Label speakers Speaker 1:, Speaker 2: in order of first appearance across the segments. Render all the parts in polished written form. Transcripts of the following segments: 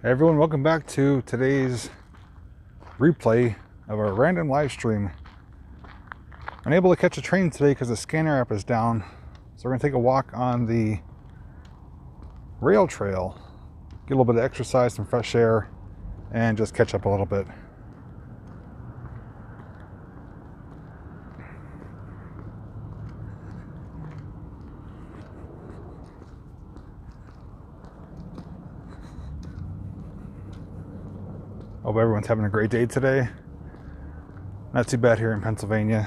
Speaker 1: Hey everyone, welcome back to today's replay of our random live stream. Unable to catch a train today because the scanner app is down, so we're going to take a walk on the rail trail, get a little bit of exercise, some fresh air, and just catch up a little bit. Hope everyone's having a great day today. Not too bad here in Pennsylvania.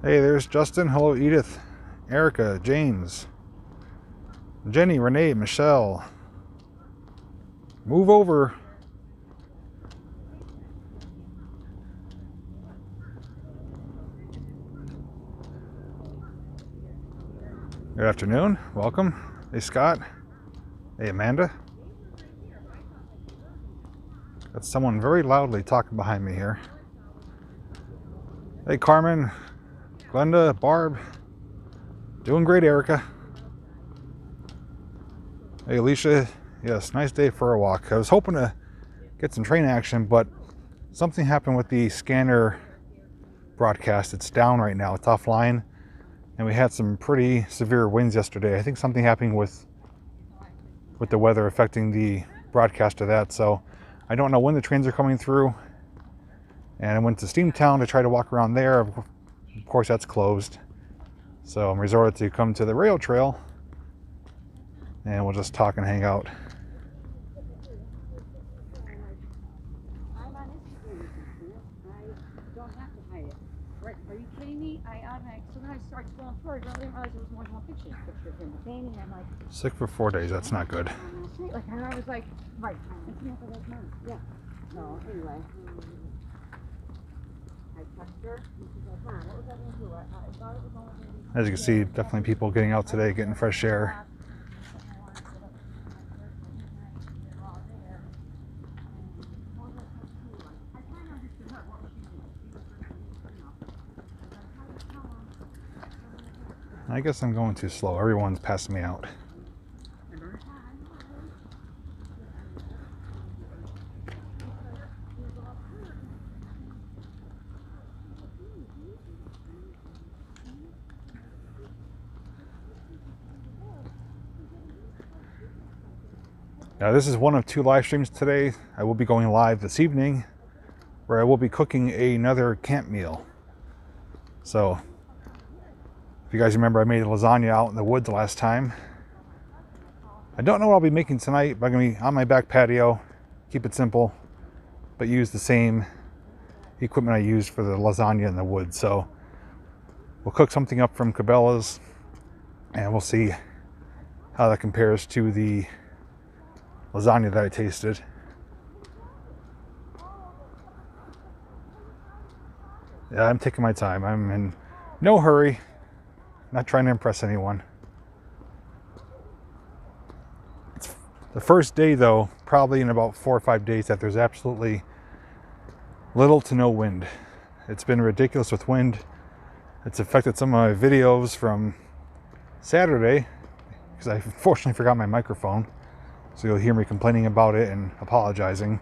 Speaker 1: Hey, there's Justin. Hello, Edith, Erica, James, Jenny, Renee, Michelle. Move over. Good afternoon. Welcome. Hey, Scott. Hey, Amanda. Got someone very loudly talking behind me here. Hey, Carmen, Glenda, Barb. Doing great, Erica. Hey, Alicia. Yes, nice day for a walk. I was hoping to get some train action, but something happened with the scanner broadcast. It's down right now. It's offline. And we had some pretty severe winds yesterday. I think something happening with the weather affecting the broadcast of that. So I don't know when the trains are coming through. And I went to Steamtown to try to walk around there. Of course, that's closed. So I'm resorted to come to the rail trail. And we'll just talk and hang out.
Speaker 2: Are you kidding me? Sometimes I start scrolling through, I didn't realize there was more than one picture of him painting. I'm like,
Speaker 1: Sick for 4 days, that's not good.
Speaker 2: like, and I was like, right, it's not for those months. Yeah. No, anyway. I texted her, and she's like, what was that going to do? I thought it was only going to be...
Speaker 1: As you can see, definitely people getting out today, getting fresh air. I guess I'm going too slow. Everyone's passing me out. Now this is one of 2 live streams today. I will be going live this evening where I will be cooking another camp meal. So if you guys remember, I made lasagna out in the woods last time. I don't know what I'll be making tonight, but I'm going to be on my back patio, keep it simple, but use the same equipment I used for the lasagna in the woods. So we'll cook something up from Cabela's and we'll see how that compares to the lasagna that I tasted. Yeah, I'm taking my time. I'm in no hurry. Not trying to impress anyone. It's the first day though, probably in about 4 or 5 days, that there's absolutely little to no wind. It's been ridiculous with wind. It's affected some of my videos from Saturday because I unfortunately forgot my microphone. So you'll hear me complaining about it and apologizing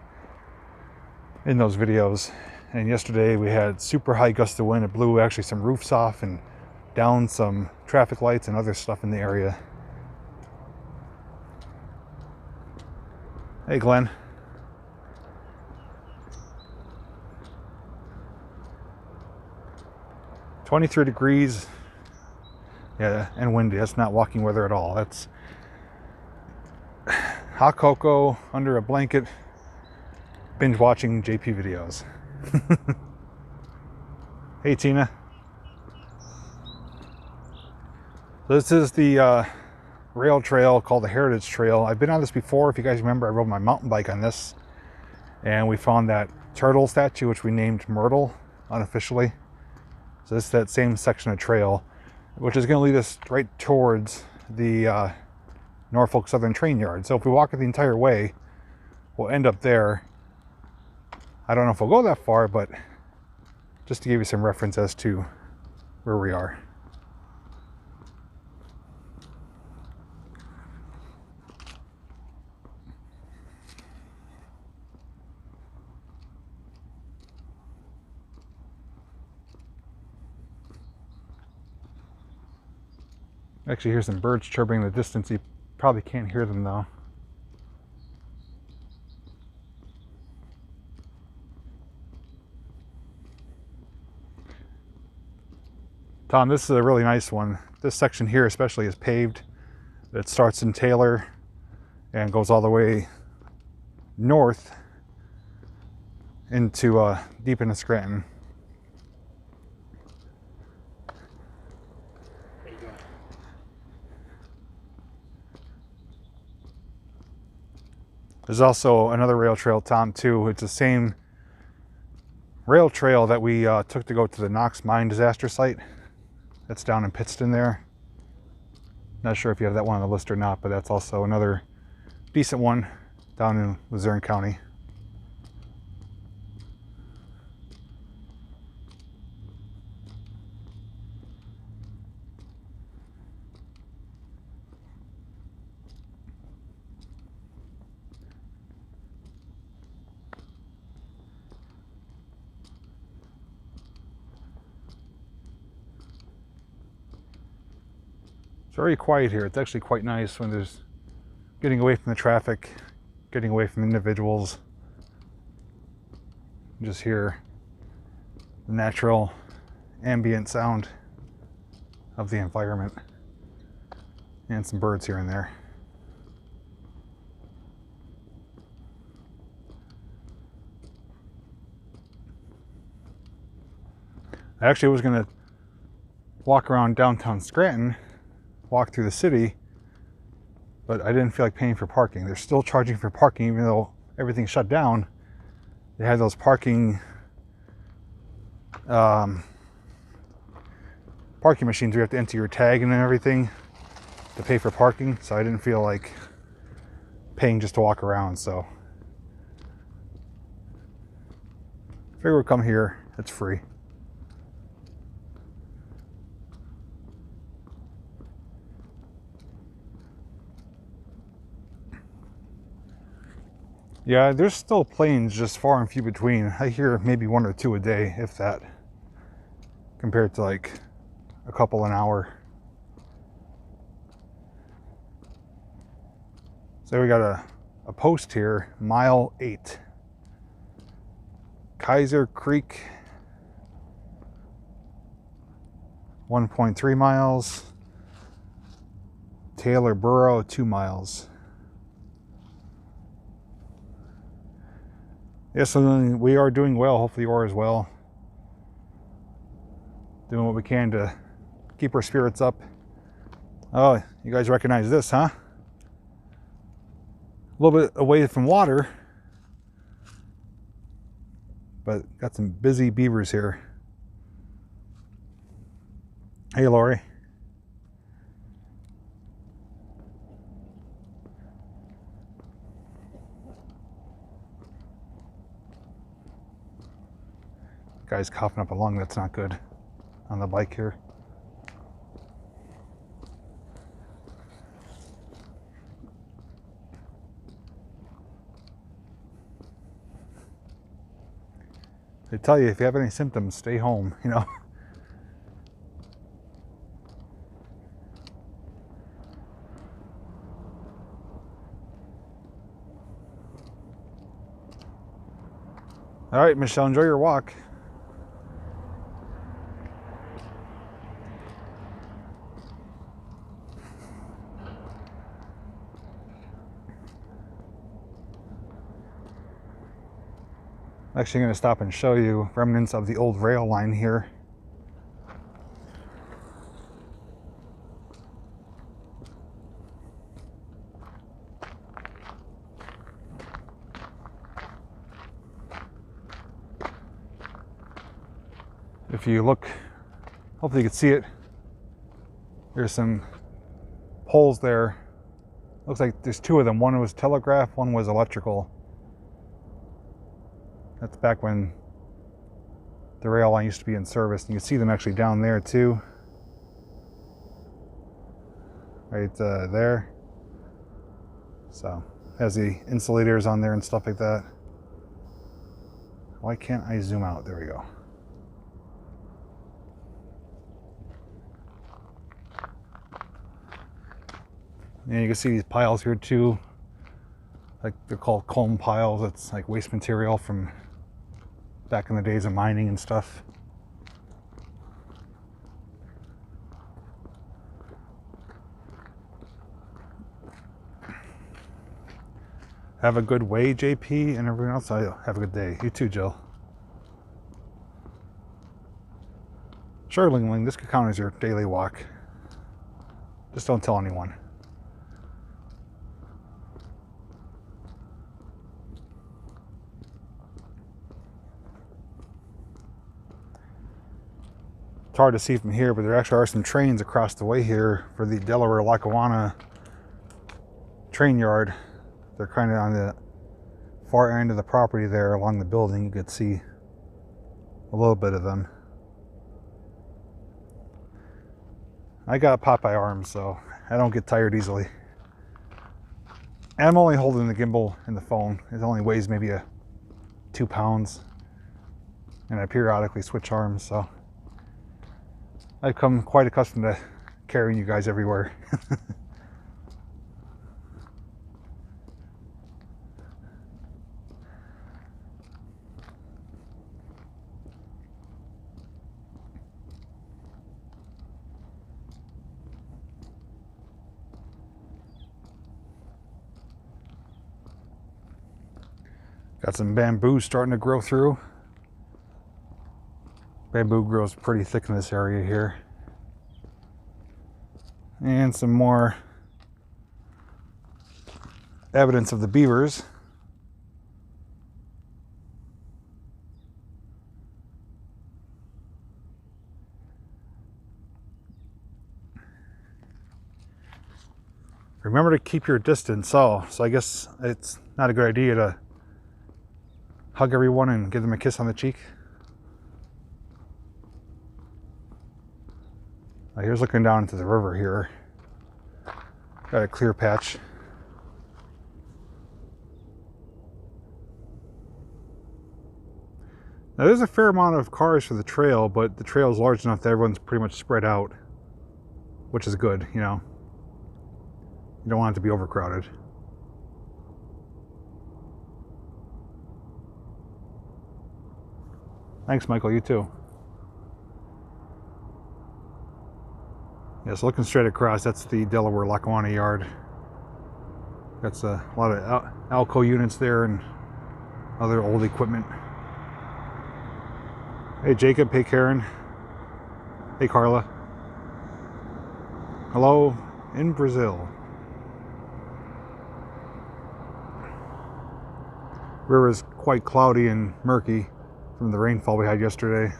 Speaker 1: in those videos. And yesterday we had super high gusts of wind. It blew actually some roofs off and down some traffic lights and other stuff in the area. Hey, Glenn. "23 degrees. Yeah, and windy. That's not walking weather at all. That's hot cocoa under a blanket, binge watching JPVideos. Hey, Tina. This is the rail trail called the Heritage Trail. I've been on this before. If you guys remember, I rode my mountain bike on this, and we found that turtle statue, which we named Myrtle unofficially. So this is that same section of trail, which is going to lead us right towards the Norfolk Southern train yard. So if we walk it the entire way, we'll end up there. I don't know if we'll go that far, but just to give you some reference as to where we are. Actually hear some birds chirping in the distance. You probably can't hear them though. Tom, this is a really nice one. This section here especially is paved. It starts in Taylor and goes all the way north into deep into Scranton. There's also another rail trail, Tom, too. It's the same rail trail that we took to go to the Knox mine disaster site. That's down in Pittston there. Not sure if you have that one on the list or not, but that's also another decent one down in Luzerne County. It's very quiet here. It's actually quite nice when there's getting away from the traffic, getting away from individuals. You just hear the natural ambient sound of the environment and some birds here and there. I actually was going to walk around downtown Scranton, walk through the city, but I didn't feel like paying for parking. They're still charging for parking even though everything's shut down. They have those parking machines where you have to enter your tag and everything to pay for parking, so I didn't feel like paying just to walk around. So if you ever come here, it's free. Yeah, there's still planes just far and few between. I hear maybe one or two a day, if that, compared to like a couple an hour. So we got a post here, mile 8. Kaiser Creek, 1.3 miles. Taylor Borough, 2 miles. Yes, so we are doing well. Hopefully you are as well. Doing what we can to keep our spirits up. Oh, you guys recognize this, huh? A little bit away from water, but got some busy beavers here. Hey, Lori. Guy's coughing up a lung. That's not good on the bike here. They tell you if you have any symptoms, stay home, you know. All right, Michelle, enjoy your walk. I'm actually going to stop and show you remnants of the old rail line here. If you look, hopefully you can see it. There's some poles there. Looks like there's 2 of them. One was telegraph, one was electrical. That's back when the rail line used to be in service. And you can see them actually down there too. Right there. So, has the insulators on there and stuff like that. Why can't I zoom out? There we go. And you can see these piles here too. Like they're called culm piles. It's like waste material from back in the days of mining and stuff. Have a good way, JP, and everyone else. Have a good day. You too, Jill. Sure, Ling Ling, this could count as your daily walk. Just don't tell anyone. It's hard to see from here, but there actually are some trains across the way here for the Delaware Lackawanna train yard. They're kind of on the far end of the property there along the building. You could see a little bit of them. I got Popeye arms, so I don't get tired easily. And I'm only holding the gimbal and the phone. It only weighs maybe 2 pounds. And I periodically switch arms, so I've come quite accustomed to carrying you guys everywhere. Got some bamboo starting to grow through. Bamboo grows pretty thick in this area here. And some more evidence of the beavers. Remember to keep your distance. So I guess it's not a good idea to hug everyone and give them a kiss on the cheek. Here's looking down into the river here. Got a clear patch. Now there's a fair amount of cars for the trail, but the trail is large enough that everyone's pretty much spread out, which is good, you know. You don't want it to be overcrowded. Thanks, Michael. You too. Yeah, so looking straight across, that's the Delaware Lackawanna yard. That's a lot of Alco units there and other old equipment. Hey, Jacob. Hey, Karen. Hey, Carla. Hello in Brazil. River is quite cloudy and murky from the rainfall we had yesterday.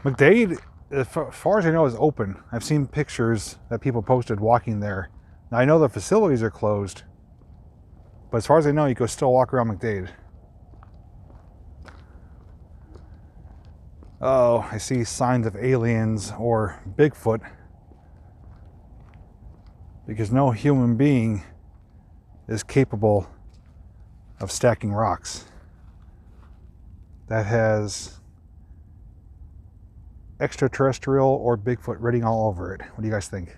Speaker 1: McDade, as far as I know, is open. I've seen pictures that people posted walking there. Now I know the facilities are closed, but as far as I know, you can still walk around McDade. Oh, I see signs of aliens or Bigfoot, because no human being is capable of stacking rocks. That has extraterrestrial or Bigfoot written all over it. What do you guys think?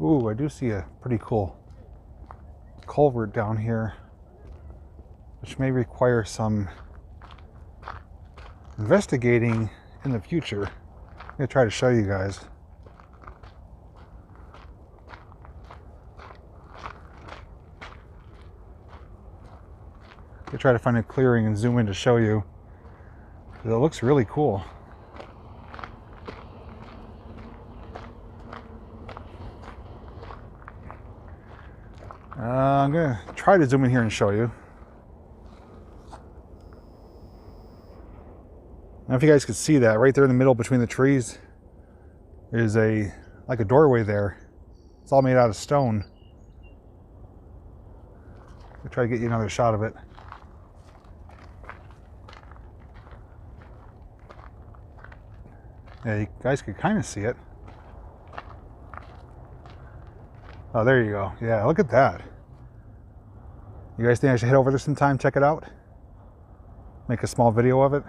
Speaker 1: Ooh, I do see a pretty cool culvert down here, which may require some investigating in the future. I'm going to try to show you guys. I'm going to try to find a clearing and zoom in to show you. It looks really cool. I'm going to try to zoom in here and show you. Now if you guys could see that, right there in the middle between the trees is like a doorway there. It's all made out of stone. I'll try to get you another shot of it. Yeah, you guys could kind of see it. Oh, there you go. Yeah, look at that. You guys think I should head over there sometime, check it out? Make a small video of it?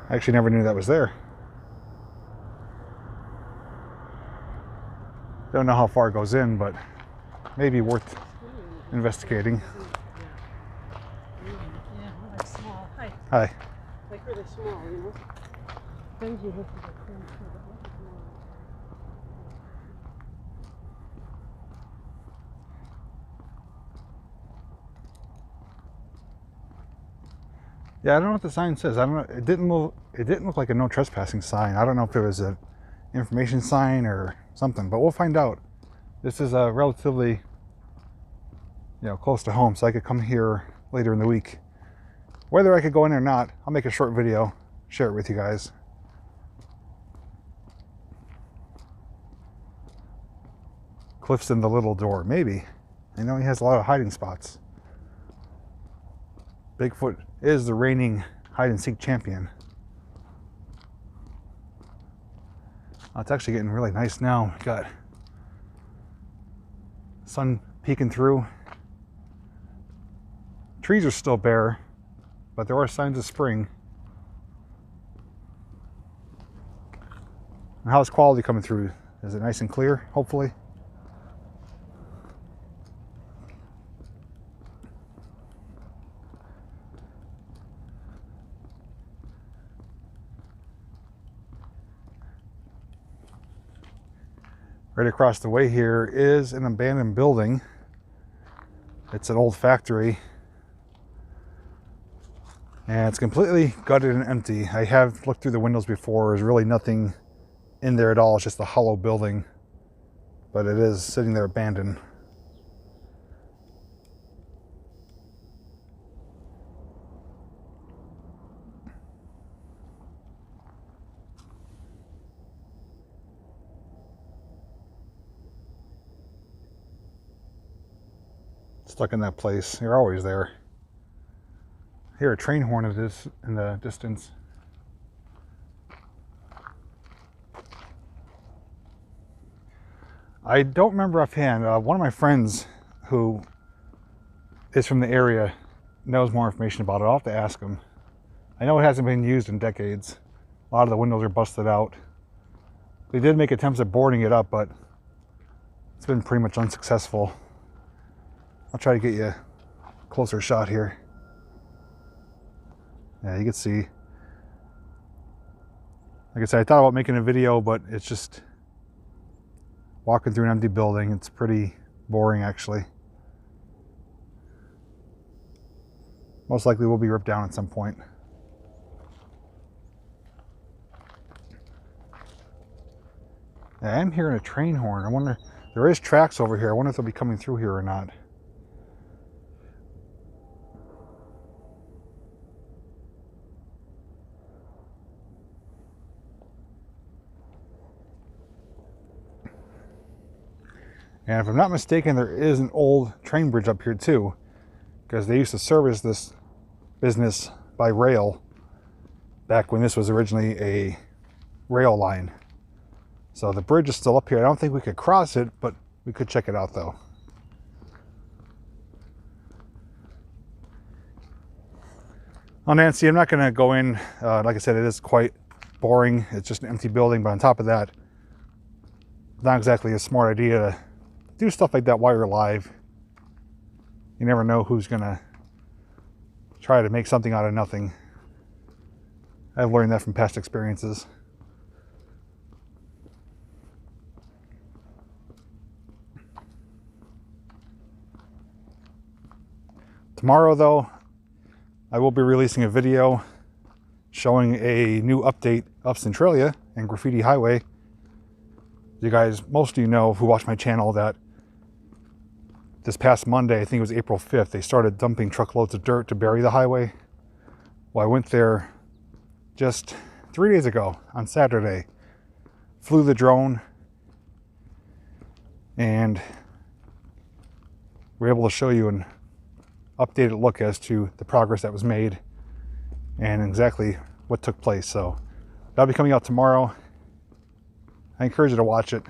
Speaker 1: I actually never knew that was there. Don't know how far it goes in, but maybe worth investigating.
Speaker 3: Yeah, like small. Hi.
Speaker 1: Hi.
Speaker 3: Like really small, you know? Things you have to get clean to.
Speaker 1: Yeah, I don't know what the sign says. I don't know. It didn't look like a no trespassing sign. I don't know if it was an information sign or something, but we'll find out. This is relatively, close to home, so I could come here later in the week. Whether I could go in or not, I'll make a short video, share it with you guys. Cliff's in the little door, maybe. I know he has a lot of hiding spots. Bigfoot is the reigning hide-and-seek champion. Oh, it's actually getting really nice now. We got sun peeking through. Trees are still bare, but there are signs of spring. And how's quality coming through? Is it nice and clear, hopefully? Right across the way here is an abandoned building. It's an old factory. And it's completely gutted and empty. I have looked through the windows before. There's really nothing in there at all. It's just a hollow building. But it is sitting there abandoned. Stuck in that place. You're always there. I hear a train horn of this in the distance. I don't remember offhand. One of my friends who is from the area knows more information about it. I'll have to ask him. I know it hasn't been used in decades. A lot of the windows are busted out. They did make attempts at boarding it up, but it's been pretty much unsuccessful. I'll try to get you a closer shot here. Yeah, you can see. Like I said, I thought about making a video, but it's just walking through an empty building. It's pretty boring, actually. Most likely will be ripped down at some point. Yeah, I am hearing a train horn. I wonder, there is tracks over here. I wonder if they'll be coming through here or not. And if I'm not mistaken, there is an old train bridge up here too, because they used to service this business by rail back when this was originally a rail line. So the bridge is still up here. I don't think we could cross it, but we could check it out though. Oh, Nancy, I'm not going to go in. Like I said, it is quite boring. It's just an empty building, but on top of that, not exactly a smart idea to do stuff like that while you're live. You never know who's gonna try to make something out of nothing. I've learned that from past experiences. Tomorrow though, I will be releasing a video showing a new update of Centralia and Graffiti Highway. You guys, most of you know who watch my channel that this past Monday, I think it was April 5th, they started dumping truckloads of dirt to bury the highway. Well, I went there just 3 days ago on Saturday, flew the drone, and we're able to show you an updated look as to the progress that was made and exactly what took place. So that'll be coming out tomorrow. I encourage you to watch it.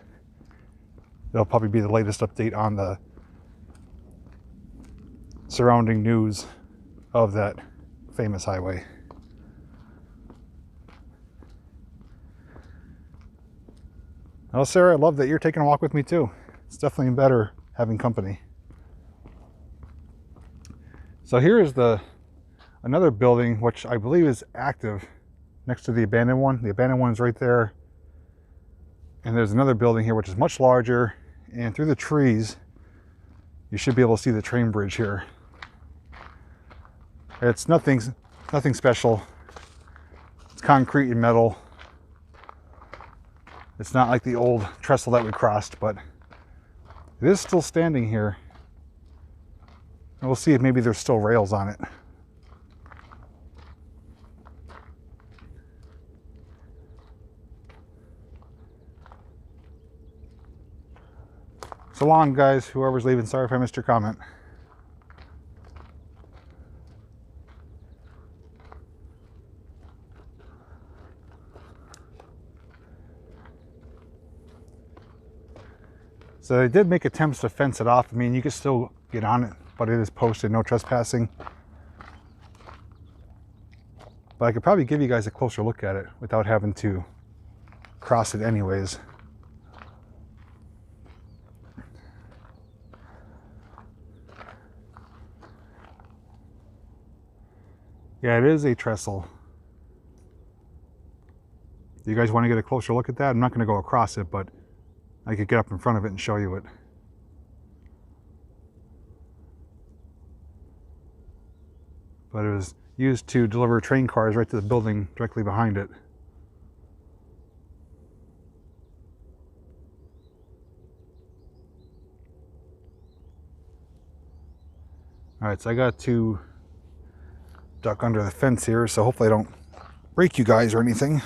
Speaker 1: It'll probably be the latest update on the surrounding news of that famous highway. Well, Sarah, I love that you're taking a walk with me too. It's definitely better having company. So here is another building, which I believe is active next to the abandoned one. The abandoned one is right there. And there's another building here, which is much larger. And through the trees, you should be able to see the train bridge here. It's nothing special. It's concrete and metal. It's not like the old trestle that we crossed, but it is still standing here. And we'll see if maybe there's still rails on it. So long, guys, whoever's leaving. Sorry if I missed your comment. So they did make attempts to fence it off. I mean, you can still get on it, but it is posted no trespassing. But I could probably give you guys a closer look at it without having to cross it anyways. Yeah, it is a trestle. Do you guys want to get a closer look at that? I'm not going to go across it, but I could get up in front of it and show you it. But it was used to deliver train cars right to the building directly behind it. All right, so I got to duck under the fence here, so hopefully I don't break you guys or anything.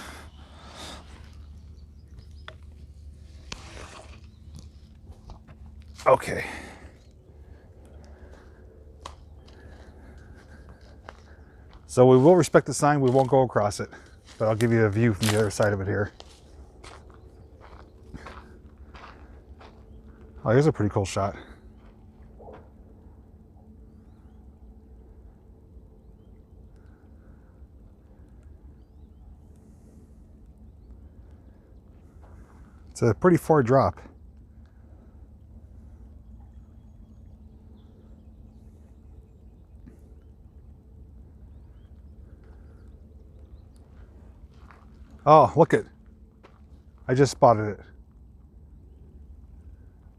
Speaker 1: Okay. So we will respect the sign, we won't go across it, but I'll give you a view from the other side of it here. Oh, here's a pretty cool shot. It's a pretty far drop. Oh, look it. I just spotted it.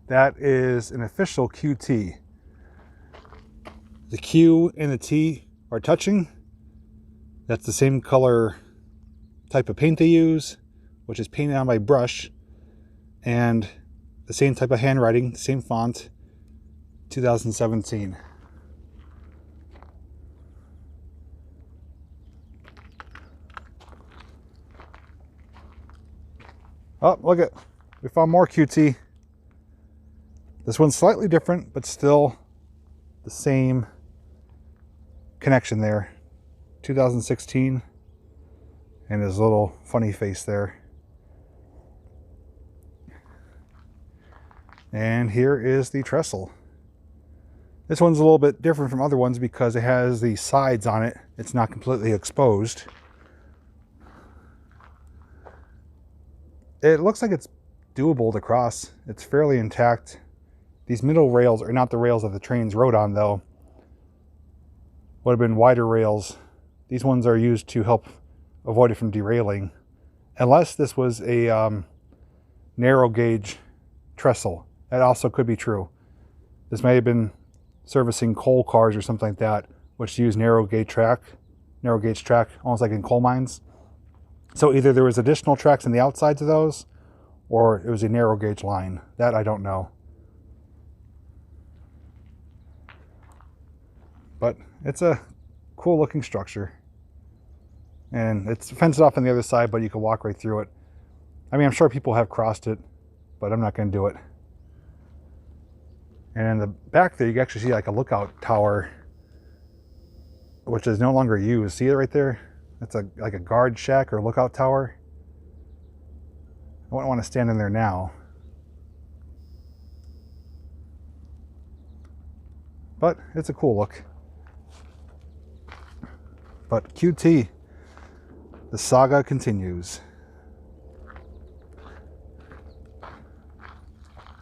Speaker 1: That is an official QT. The Q and the T are touching. That's the same color type of paint they use, which is painted on by brush. And the same type of handwriting, same font, 2017. Oh, look at, we found more QT. This one's slightly different, but still the same connection there. 2016, and his little funny face there. And here is the trestle. This one's a little bit different from other ones because it has the sides on it. It's not completely exposed. It looks like it's doable to cross. It's fairly intact. These middle rails are not the rails that the trains rode on, though. Would have been wider rails. These ones are used to help avoid it from derailing. Unless this was a narrow gauge trestle. That also could be true. This may have been servicing coal cars or something like that, which use narrow gauge track, almost like in coal mines. So either there was additional tracks on the outsides of those, or it was a narrow gauge line. That I don't know. But it's a cool looking structure. And it's fenced off on the other side, but you can walk right through it. I mean, I'm sure people have crossed it, but I'm not going to do it. And in the back there, you can actually see like a lookout tower, which is no longer used. See it right there? That's like a guard shack or lookout tower. I wouldn't want to stand in there now. but it's a cool look. But QT, the saga continues.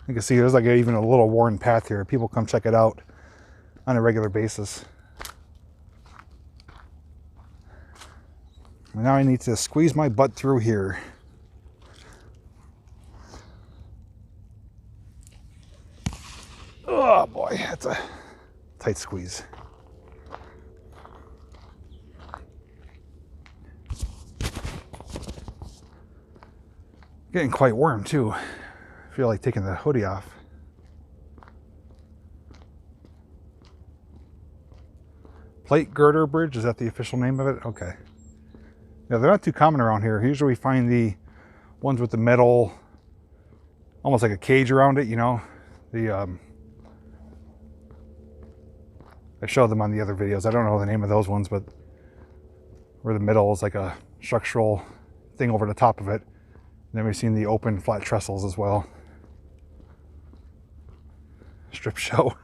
Speaker 1: You can see there's like even a little worn path here. People come check it out on a regular basis. And now I need to squeeze my butt through here. Oh boy, that's a tight squeeze. Getting quite warm too. I feel like taking the hoodie off. Plate girder bridge, is that the official name of it? Okay. Yeah, they're not too common around here. Usually we find the ones with the metal, almost like a cage around it, you know. I showed them on the other videos. I don't know the name of those ones, but where the metal is like a structural thing over the top of it. And then we've seen the open flat trestles as well. Strip show.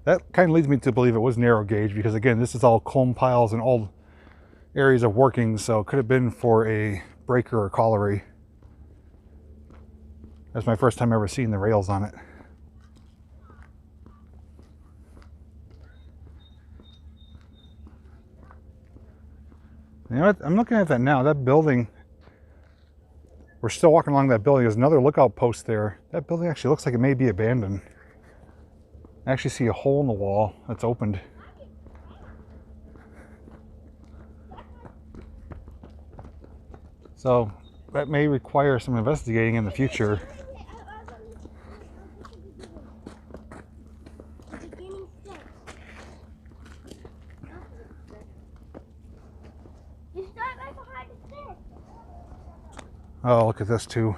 Speaker 1: That kind of leads me to believe it was narrow gauge because, again, this is all comb piles and old areas of workings, so it could have been for a breaker or colliery. That's my first time ever seeing the rails on it. You know what? I'm looking at that now. That building, we're still walking along that building. There's another lookout post there. That building actually looks like it may be abandoned. I actually see a hole in the wall that's opened. So that may require some investigating in the future. Oh, look at this too.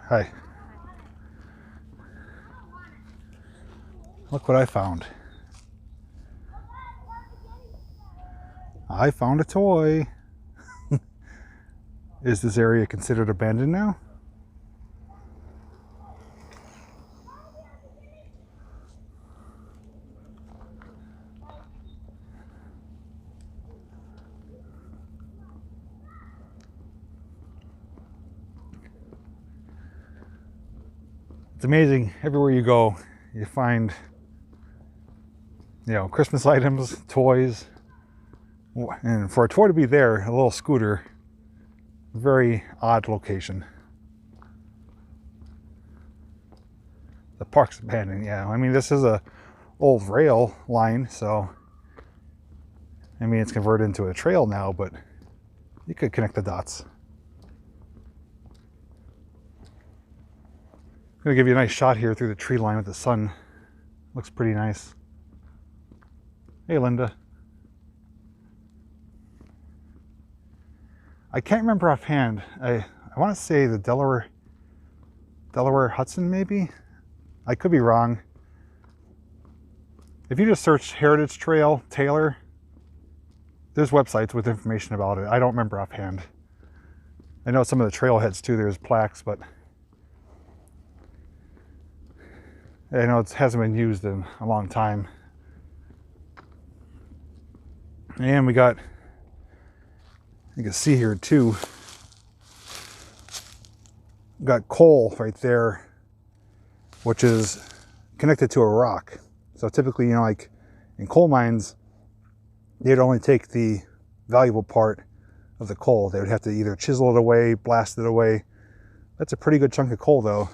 Speaker 1: Hi. Look what I found. I found a toy. Is this area considered abandoned now? It's amazing. Everywhere you go, you find, you know, Christmas items, toys, and for a toy to be there, a little scooter, very odd location. The park's abandoned. Yeah, I mean, this is a old rail line, so I mean, it's converted into a trail now, but you could connect the dots. I'm gonna give you a nice shot here through the tree line with the sun. Looks pretty nice. Hey, Linda. I can't remember offhand. I want to say the Delaware Hudson, maybe? I could be wrong. If you just search Heritage Trail Taylor, there's websites with information about it. I don't remember offhand. I know some of the trailheads too, there's plaques, but I know it hasn't been used in a long time. And we got, you can see here too, we got coal right there, which is connected to a rock. So typically, you know, like in coal mines, they'd only take the valuable part of the coal. They would have to either chisel it away, blast it away. That's a pretty good chunk of coal though.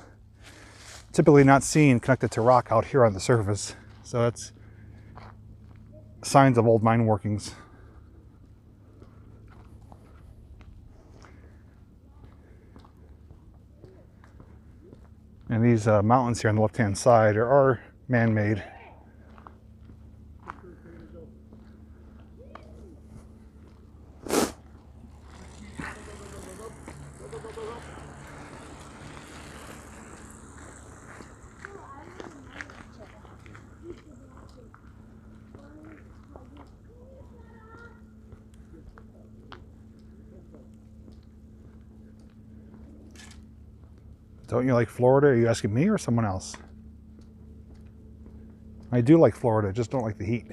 Speaker 1: Typically not seen connected to rock out here on the surface. So that's signs of old mine workings. And these mountains here on the left-hand side are man-made. Don't you like Florida? Are you asking me or someone else? I do like Florida, just don't like the heat.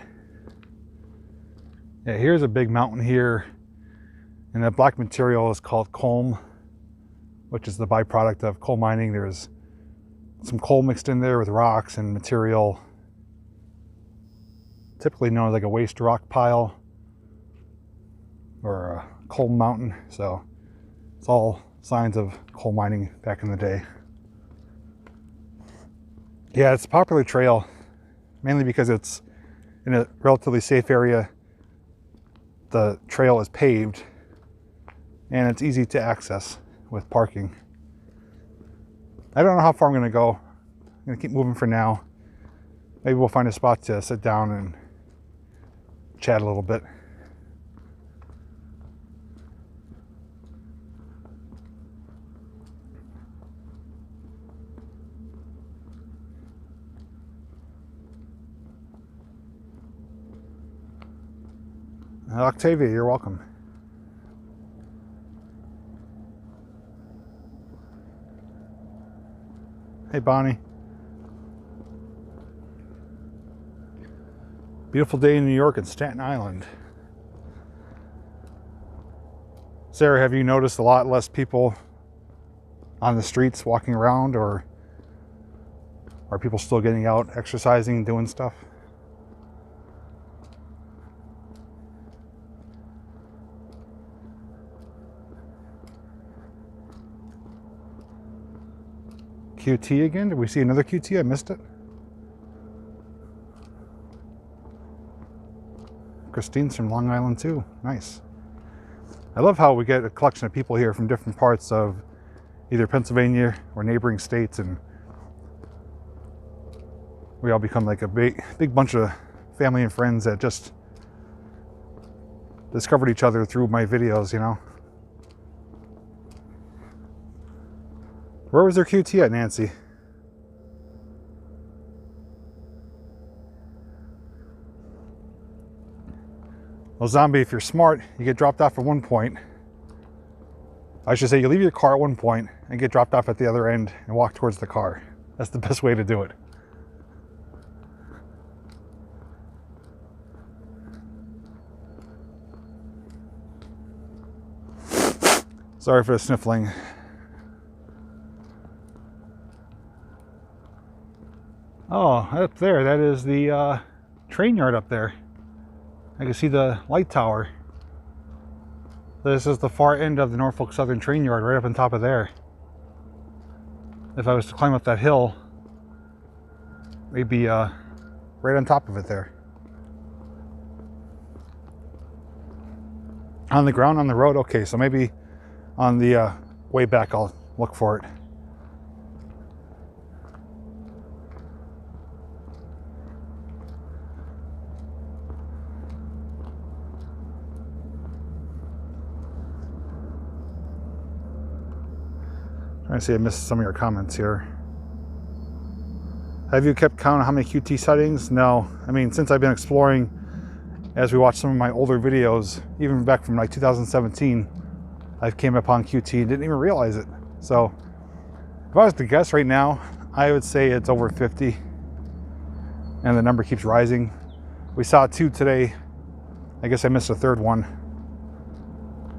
Speaker 1: Yeah, here's a big mountain here, and that black material is called culm, which is the byproduct of coal mining. There's some coal mixed in there with rocks and material, typically known as like a waste rock pile or a coal mountain. So it's all signs of coal mining back in the day. Yeah, it's a popular trail, mainly because it's in a relatively safe area. The trail is paved and it's easy to access with parking. I don't know how far I'm going to go. I'm going to keep moving for now. Maybe we'll find a spot to sit down and chat a little bit. Octavia, you're welcome. Hey, Bonnie. Beautiful day in New York and Staten Island. Sarah, have you noticed a lot less people on the streets walking around, or are people still getting out, exercising, doing stuff? QT again? Did we see another QT? I missed it. Christine's from Long Island too. Nice. I love how we get a collection of people here from different parts of either Pennsylvania or neighboring states, and we all become like a big bunch of family and friends that just discovered each other through my videos, you know. Where was their QT at, Nancy? Well, Zombie, if you're smart, you get dropped off at one point. I should say you leave your car at one point and get dropped off at the other end and walk towards the car. That's the best way to do it. Sorry for the sniffling. Oh, up there, that is the train yard up there. I can see the light tower. This is the far end of the Norfolk Southern train yard, right up on top of there. If I was to climb up that hill, we'd be right on top of it there. On the ground, on the road? Okay, so maybe on the way back I'll look for it. I see I missed some of your comments here. Have you kept count of how many QT sightings? No. I mean, since I've been exploring, as we watch some of my older videos, even back from like 2017, I've came upon QT and didn't even realize it. So if I was to guess right now, I would say it's over 50, and the number keeps rising. We saw 2 today. I guess I missed a third one,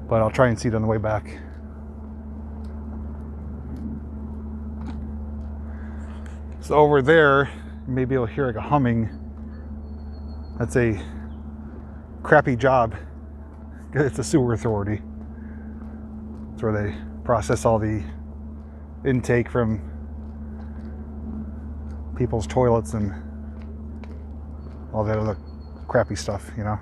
Speaker 1: but I'll try and see it on the way back. So over there, maybe you'll hear like a humming. That's a crappy job. It's a sewer authority. It's where they process all the intake from people's toilets and all that other crappy stuff, you know.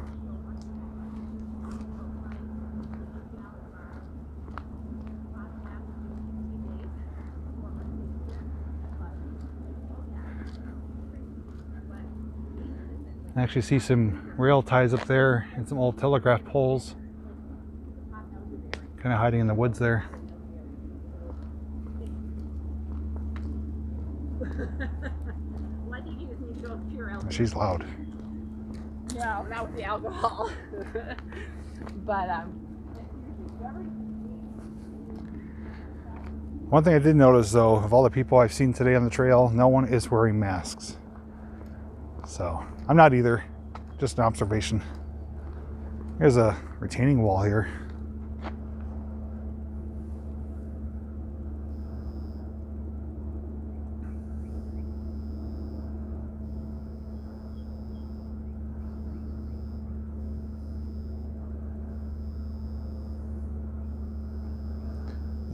Speaker 1: I actually see some rail ties up there and some old telegraph poles kind of hiding in the woods there.
Speaker 2: Well, I think you just need to go with pure alcohol.
Speaker 1: She's loud.
Speaker 2: No, not with the alcohol. But
Speaker 1: One thing I did notice though, of all the people I've seen today on the trail, no one is wearing masks. So I'm not either, just an observation. There's a retaining wall here.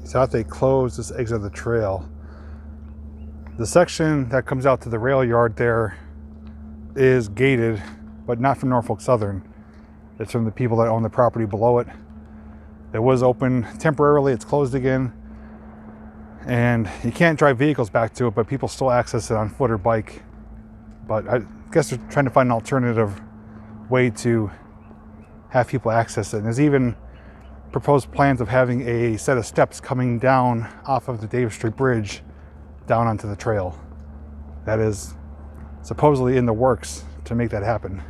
Speaker 1: Thought they closed this exit of the trail. The section that comes out to the rail yard there is gated, but not from Norfolk Southern. It's from the people that own the property below it. It was open temporarily, it's closed again. And you can't drive vehicles back to it, but people still access it on foot or bike. But I guess they're trying to find an alternative way to have people access it. And there's even proposed plans of having a set of steps coming down off of the Davis Street Bridge down onto the trail. That is supposedly in the works to make that happen.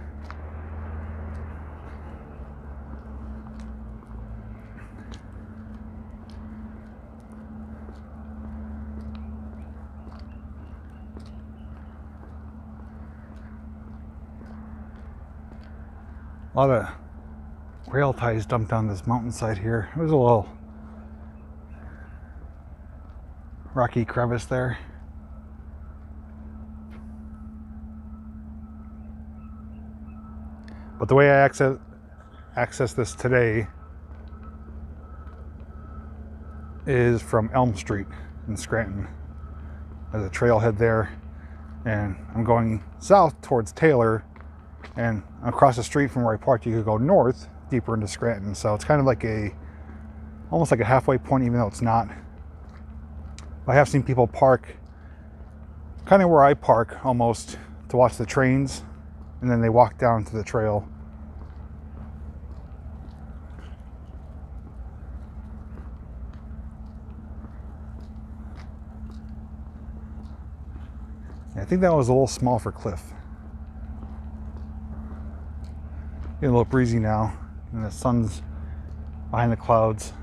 Speaker 1: A lot of rail ties dumped down this mountainside here. It was a little rocky crevice there. But the way I access this today is from Elm Street in Scranton. There's a trailhead there, and I'm going south towards Taylor, and across the street from where I parked you could go north deeper into Scranton. So it's kind of like almost like a halfway point, even though it's not. I have seen people park kind of where I park almost to watch the trains, and then they walk down to the trail. I think that was a little small for Cliff. Getting a little breezy now, and the sun's behind the clouds.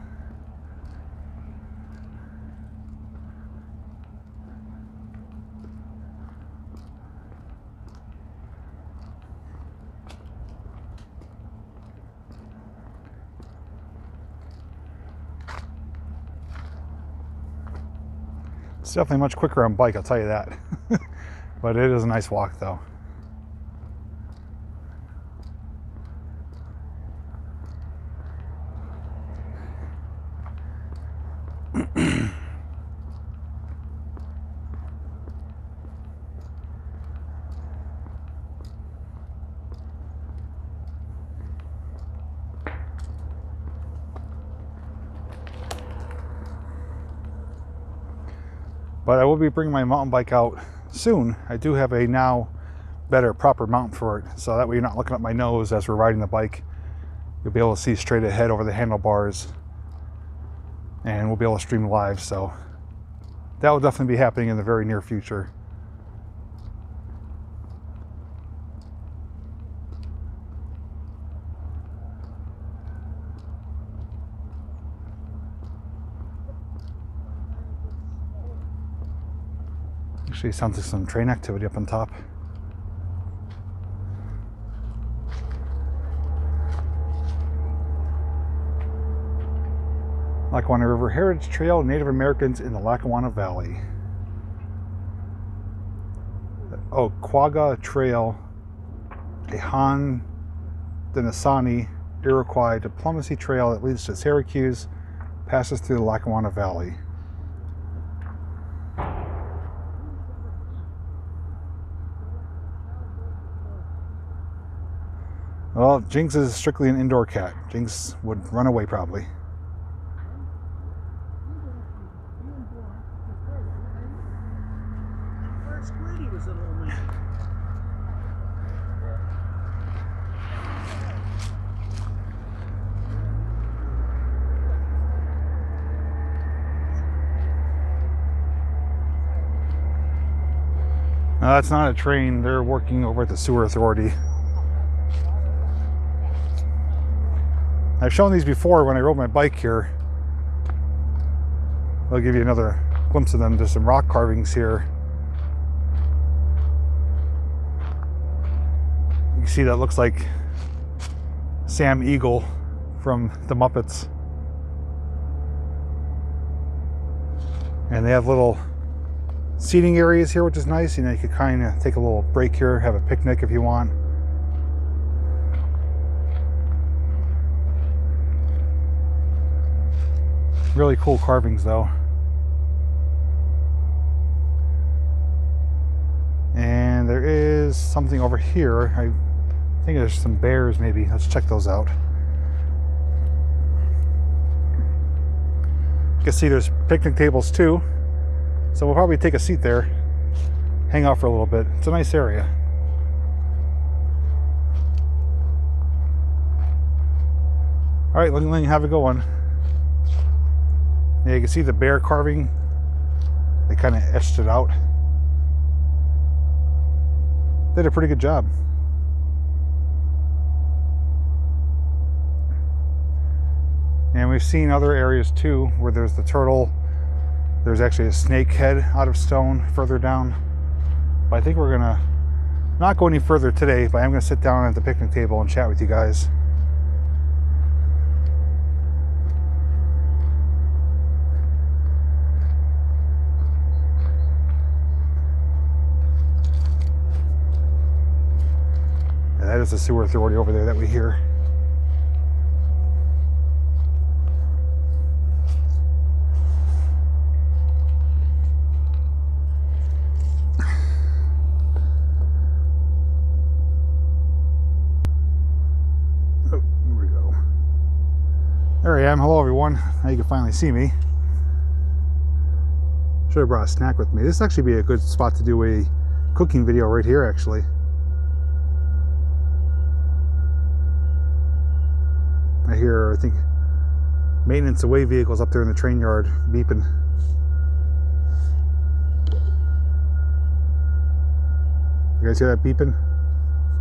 Speaker 1: It's definitely much quicker on bike, I'll tell you that. But it is a nice walk though. But I will be bringing my mountain bike out soon. I do have a now better proper mount for it, so that way you're not looking at my nose as we're riding the bike. You'll be able to see straight ahead over the handlebars, and we'll be able to stream live. So that will definitely be happening in the very near future. Actually, sounds like some train activity up on top. Lackawanna River Heritage Trail, Native Americans in the Lackawanna Valley. Oh, Quagga Trail, a Haudenosaunee Iroquois diplomacy trail that leads to Syracuse, passes through the Lackawanna Valley. Well, Jinx is strictly an indoor cat. Jinx would run away probably. No, that's not a train. They're working over at the sewer authority. I've shown these before when I rode my bike here. I'll give you another glimpse of them. There's some rock carvings here. You can see that looks like Sam Eagle from the Muppets. And they have little seating areas here, which is nice. You know, you could kind of take a little break here, have a picnic if you want. Really cool carvings though. And there is something over here. I think there's some bears maybe. Let's check those out. You can see there's picnic tables too. So we'll probably take a seat there, hang out for a little bit. It's a nice area. All right, Ling Ling, have a good one. Yeah, you can see the bear carving. They kind of etched it out. Did a pretty good job. And we've seen other areas too where there's the turtle. There's actually a snake head out of stone further down. But I think we're gonna not go any further today, but I'm gonna sit down at the picnic table and chat with you guys. And that is the sewer authority over there that we hear. There I am. Hello everyone. Now you can finally see me. Should have brought a snack with me. This actually be a good spot to do a cooking video right here actually. I hear, I think, maintenance away vehicles up there in the train yard beeping. You guys hear that beeping?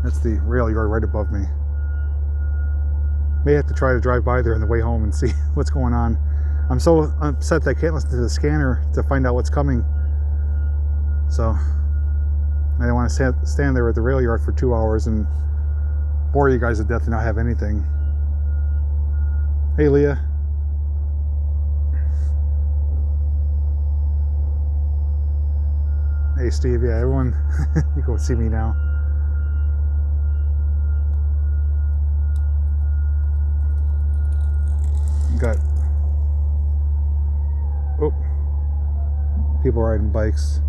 Speaker 1: That's the rail yard right above me. May have to try to drive by there on the way home and see what's going on. I'm so upset that I can't listen to the scanner to find out what's coming. So I don't want to stand there at the rail yard for 2 hours and bore you guys to death and not have anything. Hey Leah. Hey Steve, yeah, everyone, you go see me now. Got people riding bikes.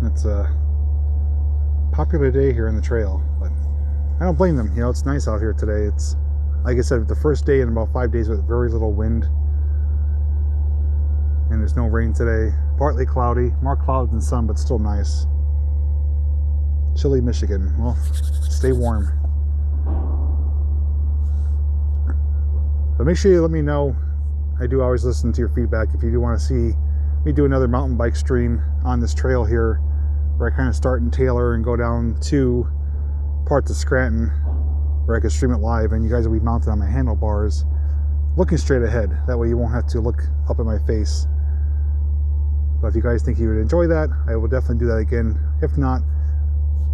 Speaker 1: It's a popular day here in the trail, but I don't blame them. You know, it's nice out here today. It's, like I said, the first day in about 5 days with very little wind, and there's no rain today. Partly cloudy, more clouds than sun, but still nice. Chilly Michigan. Well, stay warm. But make sure you let me know. I do always listen to your feedback. If you do want to see me do another mountain bike stream on this trail here, where I kind of start in Taylor and go down to parts of Scranton, where I can stream it live, and you guys will be mounted on my handlebars, looking straight ahead. That way you won't have to look up at my face. But if you guys think you would enjoy that, I will definitely do that again. If not,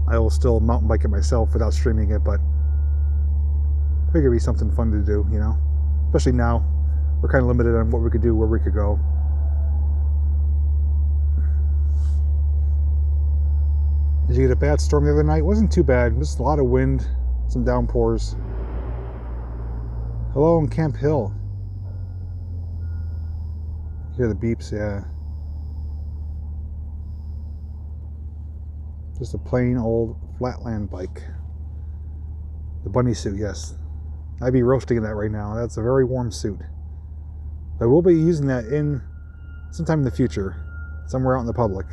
Speaker 1: I will still mountain bike it myself without streaming it, but I figure it'd be something fun to do, you know? Especially now, we're kind of limited on what we could do, where we could go. Did you get a bad storm the other night? It wasn't too bad. Just a lot of wind, some downpours. Hello in Camp Hill. You hear the beeps, yeah. Just a plain old flatland bike. The bunny suit, yes. I'd be roasting in that right now. That's a very warm suit. I will be using that in sometime in the future, somewhere out in the public.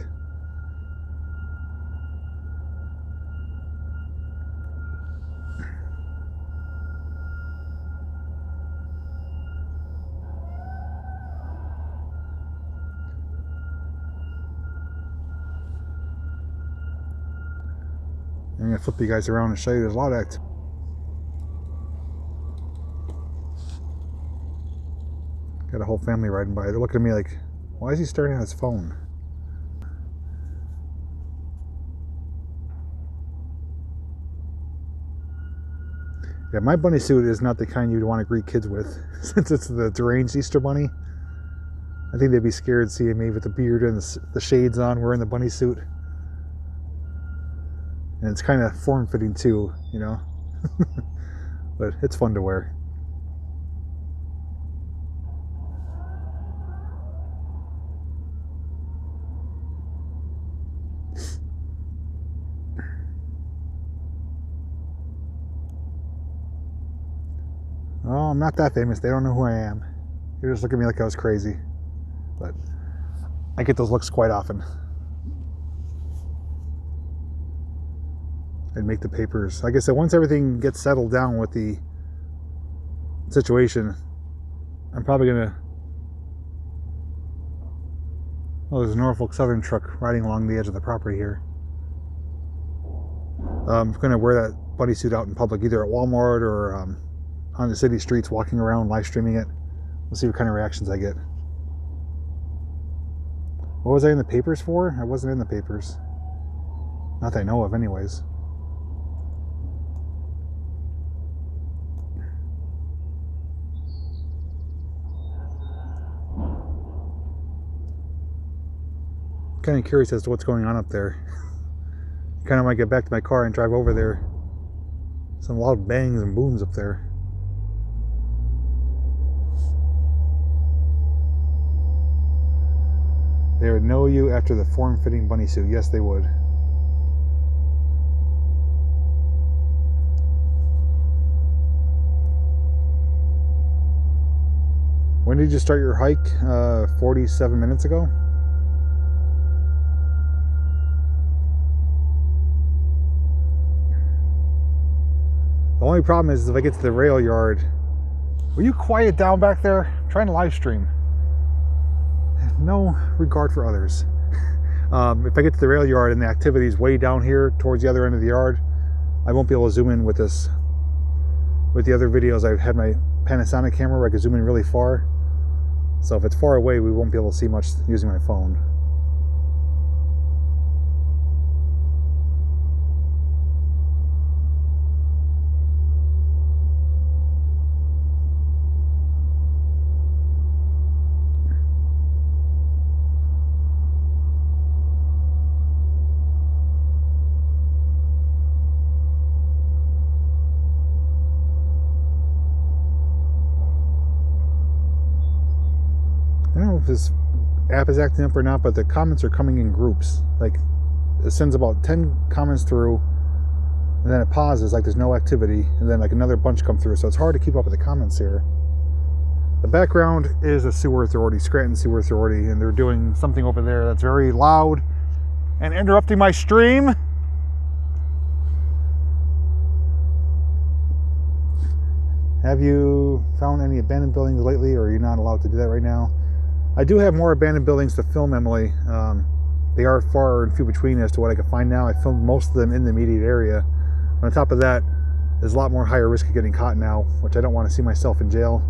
Speaker 1: I'm going to flip you guys around and show you there's a lot of activity. Got Got a whole family riding by. They're looking at me like, why is he staring at his phone? Yeah, my bunny suit is not the kind you'd want to greet kids with, since it's the deranged Easter bunny. I think they'd be scared seeing me with the beard and the shades on, wearing the bunny suit. And it's kind of form-fitting too, you know. But it's fun to wear. Oh, I'm not that famous. They don't know who I am. They just look at me like I was crazy. But I get those looks quite often. I'd make the papers. Like I said, once everything gets settled down with the situation, I'm probably gonna... Oh, there's a Norfolk Southern truck riding along the edge of the property here. I'm gonna wear that bunny suit out in public, either at Walmart or on the city streets, walking around, live streaming it. We'll see what kind of reactions I get. What was I in the papers for? I wasn't in the papers. Not that I know of, anyways. Kind of curious as to what's going on up there. Kind of might get back to my car and drive over there. Some loud bangs and booms up there. They would know you after the form-fitting bunny suit. Yes, they would. When did you start your hike? 47 minutes ago? The only problem is if I get to the rail yard. Will you quiet down back there? I'm trying to live stream. No regard for others. If I get to the rail yard and the activity is way down here towards the other end of the yard, I won't be able to zoom in with this. With the other videos, I've had my Panasonic camera where I could zoom in really far. So if it's far away, we won't be able to see much using my phone. I don't know if this app is acting up or not, but the comments are coming in groups. Like, it sends about 10 comments through, and then it pauses, like there's no activity, and then like another bunch come through, so it's hard to keep up with the comments here. The background is a sewer authority, Scranton Sewer Authority, and they're doing something over there that's very loud and interrupting my stream. Have you found any abandoned buildings lately, or are you not allowed to do that right now? I do have more abandoned buildings to film, Emily. They are far and few between as to what I can find now. I filmed most of them in the immediate area. On top of that, there's a lot more higher risk of getting caught now, which I don't want to see myself in jail.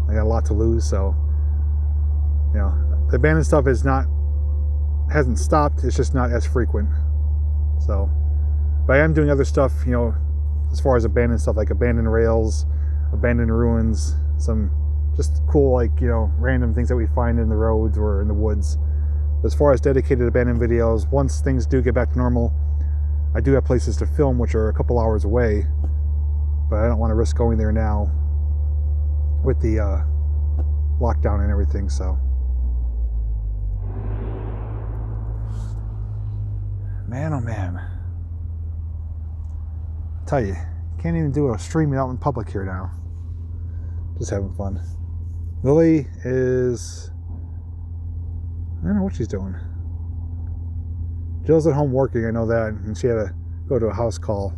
Speaker 1: I got a lot to lose, so you know, the abandoned stuff hasn't stopped. It's just not as frequent. So, but I am doing other stuff, you know, as far as abandoned stuff, like abandoned rails, abandoned ruins, some just cool, like, you know, random things that we find in the roads or in the woods. As far as dedicated abandoned videos, once things do get back to normal, I do have places to film which are a couple hours away, but I don't want to risk going there now with the lockdown and everything. So, man, oh man, I tell you, can't even do a stream out in public here now. Just having fun. Lily is, I don't know what she's doing. Jill's at home working, I know that, and she had to go to a house call.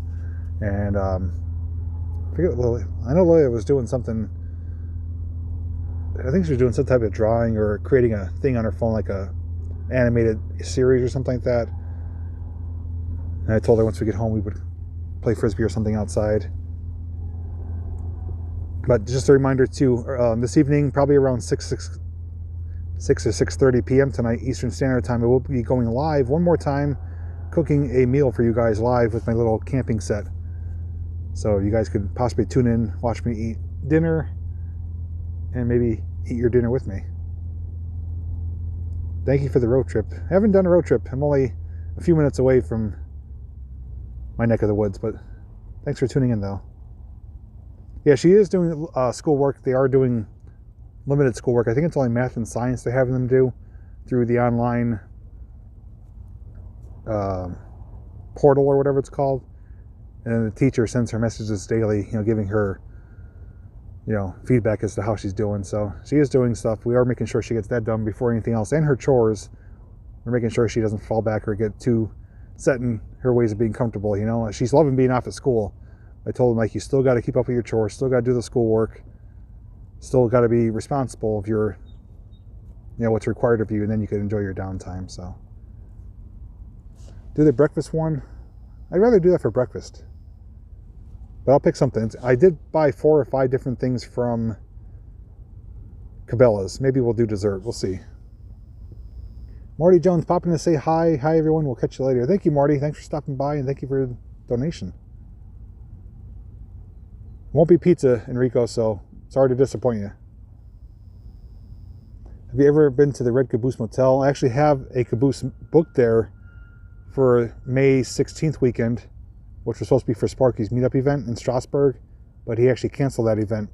Speaker 1: And I forget what Lily, I know Lily was doing something. I think she was doing some type of drawing or creating a thing on her phone, like a animated series or something like that. And I told her once we get home we would play frisbee or something outside. But just a reminder too, this evening, probably around 6 or 6:30 p.m. tonight, Eastern Standard Time, I will be going live one more time, cooking a meal for you guys live with my little camping set. So you guys could possibly tune in, watch me eat dinner, and maybe eat your dinner with me. Thank you for the road trip. I haven't done a road trip. I'm only a few minutes away from my neck of the woods, but thanks for tuning in though. Yeah, she is doing schoolwork. They are doing limited schoolwork. I think it's only math and science they're having them do through the online portal or whatever it's called. And the teacher sends her messages daily, giving her, feedback as to how she's doing. So she is doing stuff. We are making sure she gets that done before anything else. And her chores, we're making sure she doesn't fall back or get too set in her ways of being comfortable. She's loving being off at school. I told him, like, you still got to keep up with your chores, still got to do the schoolwork, still got to be responsible of your, what's required of you, and then you can enjoy your downtime. So do the breakfast one. I'd rather do that for breakfast. But I'll pick something. I did buy 4 or 5 different things from Cabela's. Maybe we'll do dessert. We'll see. Marty Jones popping to say hi. Hi, everyone. We'll catch you later. Thank you, Marty. Thanks for stopping by, and thank you for the donation. Won't be pizza, Enrico, so sorry to disappoint you. Have you ever been to the Red Caboose Motel? I actually have a caboose booked there for May 16th weekend, which was supposed to be for Sparky's meetup event in Strasbourg, but he actually canceled that event.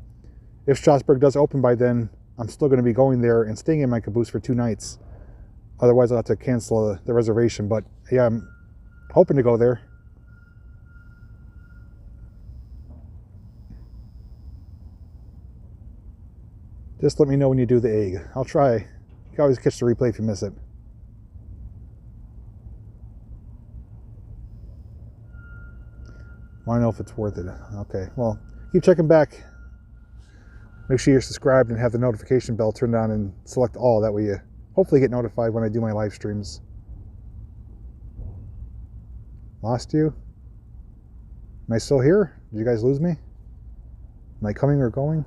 Speaker 1: If Strasbourg does open by then, I'm still going to be going there and staying in my caboose for 2 nights. Otherwise, I'll have to cancel the reservation, but yeah, I'm hoping to go there. Just let me know when you do the egg. I'll try. You can always catch the replay if you miss it. Want to know if it's worth it. Okay, well, keep checking back. Make sure you're subscribed and have the notification bell turned on and select all. That way you hopefully get notified when I do my live streams. Lost you? Am I still here? Did you guys lose me? Am I coming or going?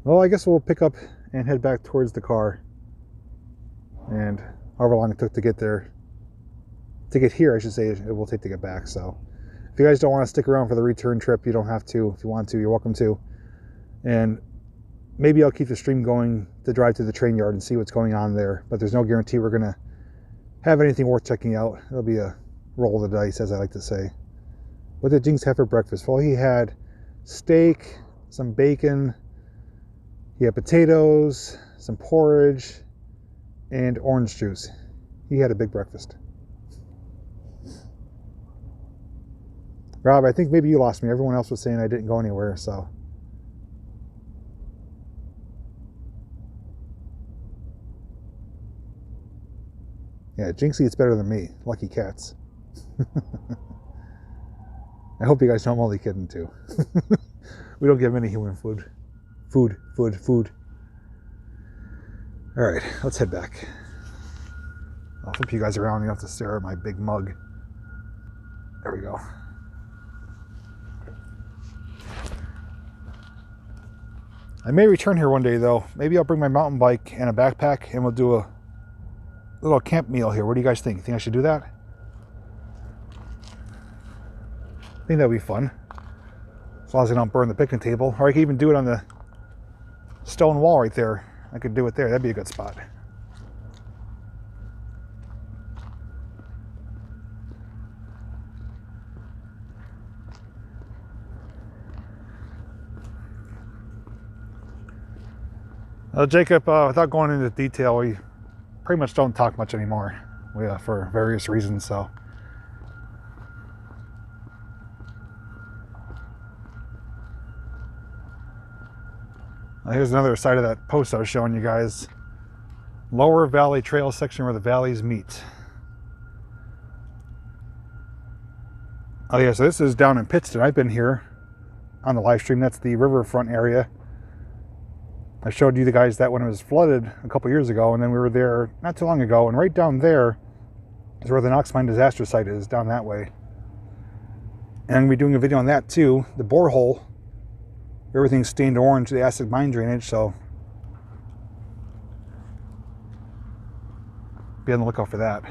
Speaker 1: Well, I guess we'll pick up and head back towards the car. And however long it took to get there, to get here, I should say, it will take to get back. So if you guys don't want to stick around for the return trip, you don't have to. If you want to, you're welcome to. And maybe I'll keep the stream going to drive to the train yard and see what's going on there. But there's no guarantee we're going to have anything worth checking out. It'll be a roll of the dice, as I like to say. What did Jinx have for breakfast? Well, he had steak, some bacon, he had potatoes, some porridge, and orange juice. He had a big breakfast. Rob, I think maybe you lost me. Everyone else was saying I didn't go anywhere, so. Yeah, Jinxie eats better than me. Lucky cats. I hope you guys know I'm only kidding too. We don't give any human food. Food. All right, let's head back. I'll flip you guys around. You don't have to stare at my big mug. There we go. I may return here one day though. Maybe I'll bring my mountain bike and a backpack and we'll do a little camp meal here. What do you guys think? You think I should do that? I think that'd be fun. As long as I don't burn the picnic table. Or I could even do it on the stone wall right there. I could do it there. That'd be a good spot. Jacob, without going into detail, we pretty much don't talk much anymore for various reasons. So here's another side of that post I was showing you guys. Lower Valley Trail section where the valleys meet. Oh yeah, so this is down in Pittston. I've been here on the live stream. That's the riverfront area. I showed you the guys that when it was flooded a couple years ago, and then we were there not too long ago, and right down there is where the Knox Mine disaster site is, down that way. And I'm going to be doing a video on that too. The borehole, everything's stained orange, the acid mine drainage, so be on the lookout for that.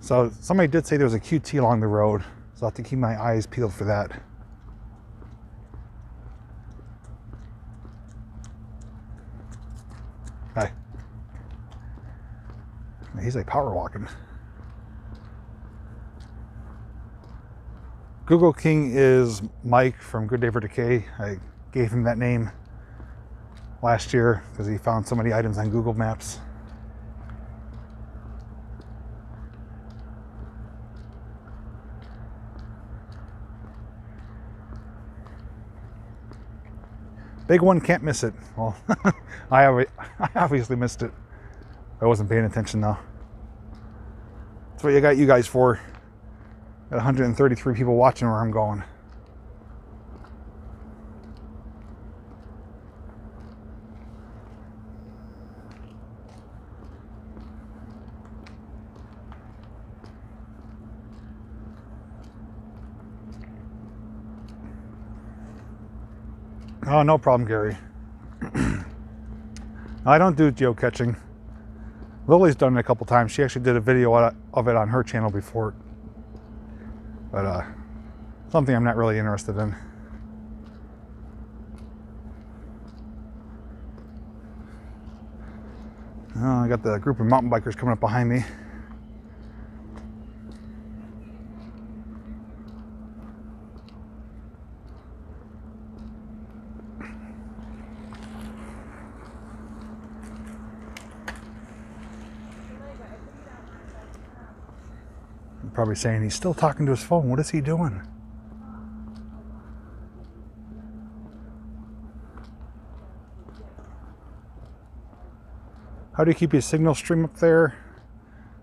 Speaker 1: So somebody did say there was a QT along the road, so I'll have to keep my eyes peeled for that. Hi. He's like power walking. Google King is Mike from Good Day for Decay. I gave him that name last year because he found so many items on Google Maps. Big one, can't miss it. Well, I obviously missed it. I wasn't paying attention though. That's what you got you guys for. Got 133 people watching where I'm going. Oh, no problem, Gary. I don't do geocaching. Lily's done it a couple times. She actually did a video of it on her channel before. But something I'm not really interested in. Oh, I got the group of mountain bikers coming up behind me. Probably saying he's still talking to his phone. What is he doing? How do you keep your signal stream up there?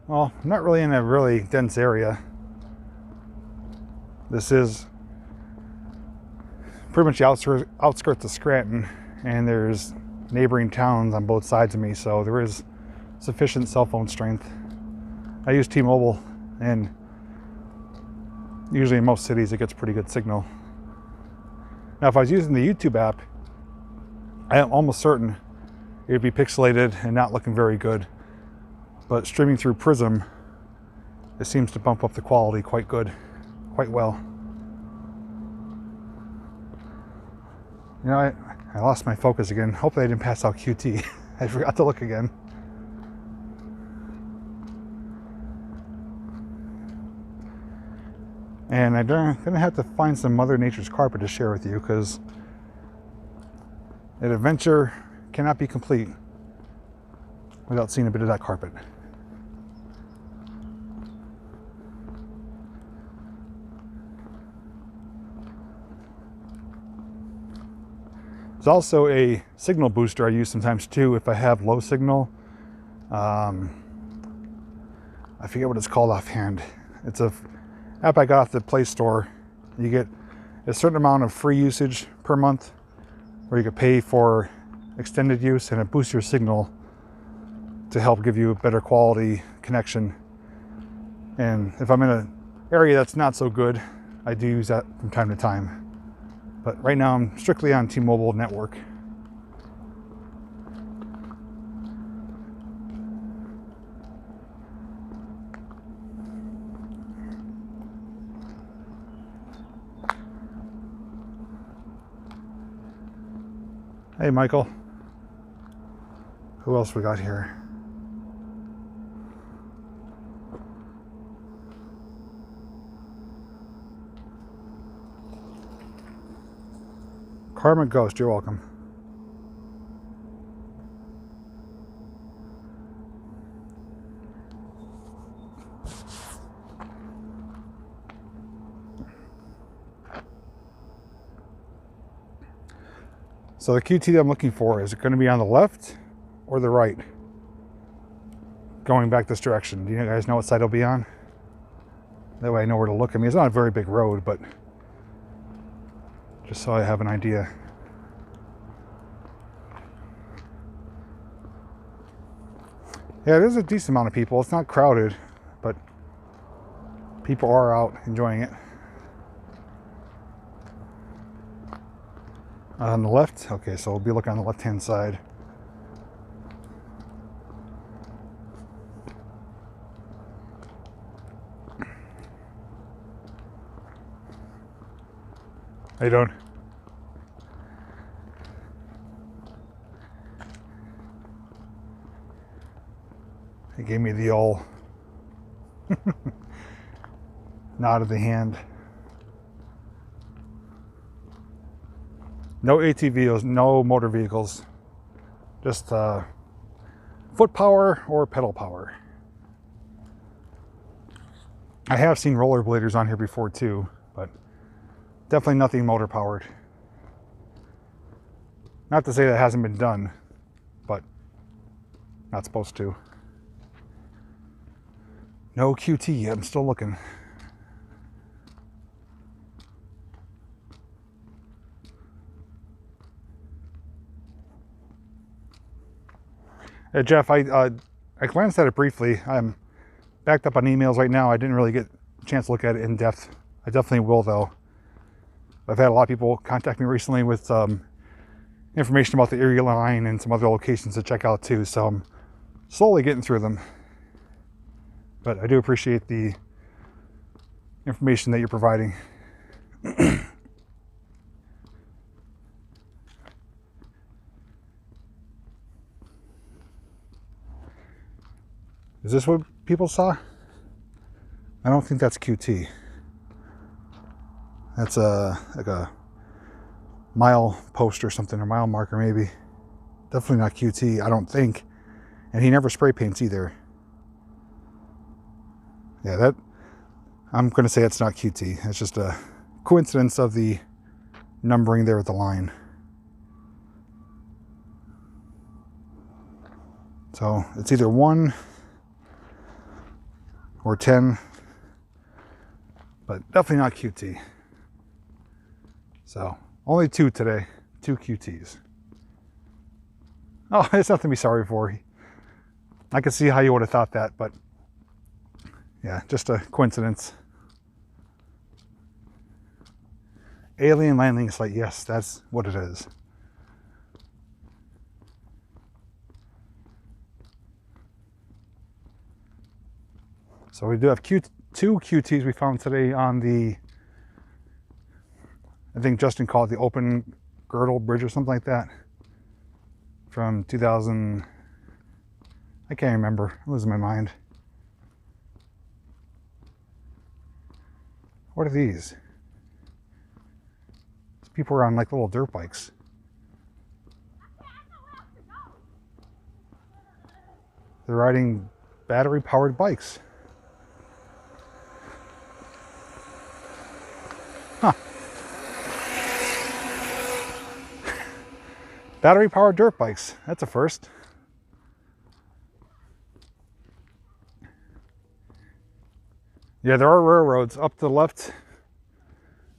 Speaker 1: Well, I'm not really in a really dense area. This is pretty much the outskirts of Scranton, and there's neighboring towns on both sides of me, so there is sufficient cell phone strength. I use T-Mobile, and usually in most cities it gets pretty good signal. Now if I was using the YouTube app, I am almost certain it would be pixelated and not looking very good. But streaming through Prism, it seems to bump up the quality quite well. You know, I lost my focus again. Hopefully I didn't pass out QT. I forgot to look again. And I'm gonna have to find some Mother Nature's carpet to share with you, because an adventure cannot be complete without seeing a bit of that carpet. There's also a signal booster I use sometimes too if I have low signal. I forget what it's called offhand. It's a app I got off the Play Store. You get a certain amount of free usage per month, or you could pay for extended use, and it boosts your signal to help give you a better quality connection. And if I'm in an area that's not so good, I do use that from time to time. But right now I'm strictly on T-Mobile network. Hey, Michael. Who else we got here? Karma Ghost, you're welcome. So the QT that I'm looking for, is it going to be on the left or the right? Going back this direction. Do you guys know what side it'll be on? That way I know where to look. I mean, it's not a very big road, but just so I have an idea. Yeah, there's a decent amount of people. It's not crowded, but people are out enjoying it. On the left? Okay, so we'll be looking on the left-hand side. How you doing? He gave me the old nod of the hand. No ATVs, no motor vehicles. Just foot power or pedal power. I have seen rollerbladers on here before too, but definitely nothing motor powered. Not to say that hasn't been done, but not supposed to. No QT yet, I'm still looking. Hey Jeff, I glanced at it briefly. I'm backed up on emails right now. I didn't really get a chance to look at it in depth. I definitely will though. I've had a lot of people contact me recently with information about the Erie line and some other locations to check out too. So I'm slowly getting through them. But I do appreciate the information that you're providing. Is this what people saw? I don't think that's QT. That's like a mile post or something, or mile marker maybe. Definitely not QT, I don't think. And he never spray paints either. Yeah, that, I'm going to say it's not QT. It's just a coincidence of the numbering there at the line. So it's either 1 or 10, but definitely not QT. So only 2 today, 2 QTs. Oh, it's nothing to be sorry for. I can see how you would have thought that, but yeah, just a coincidence. Alien landing site, yes, that's what it is. So we do have 2 QTs we found today on the, I think Justin called it the open girdle bridge or something like that. From 2000, I can't remember, I'm losing my mind. What are these? These people are on like little dirt bikes. They're riding battery powered bikes. Huh. Battery powered dirt bikes. That's a first. Yeah, there are railroads. Up to the left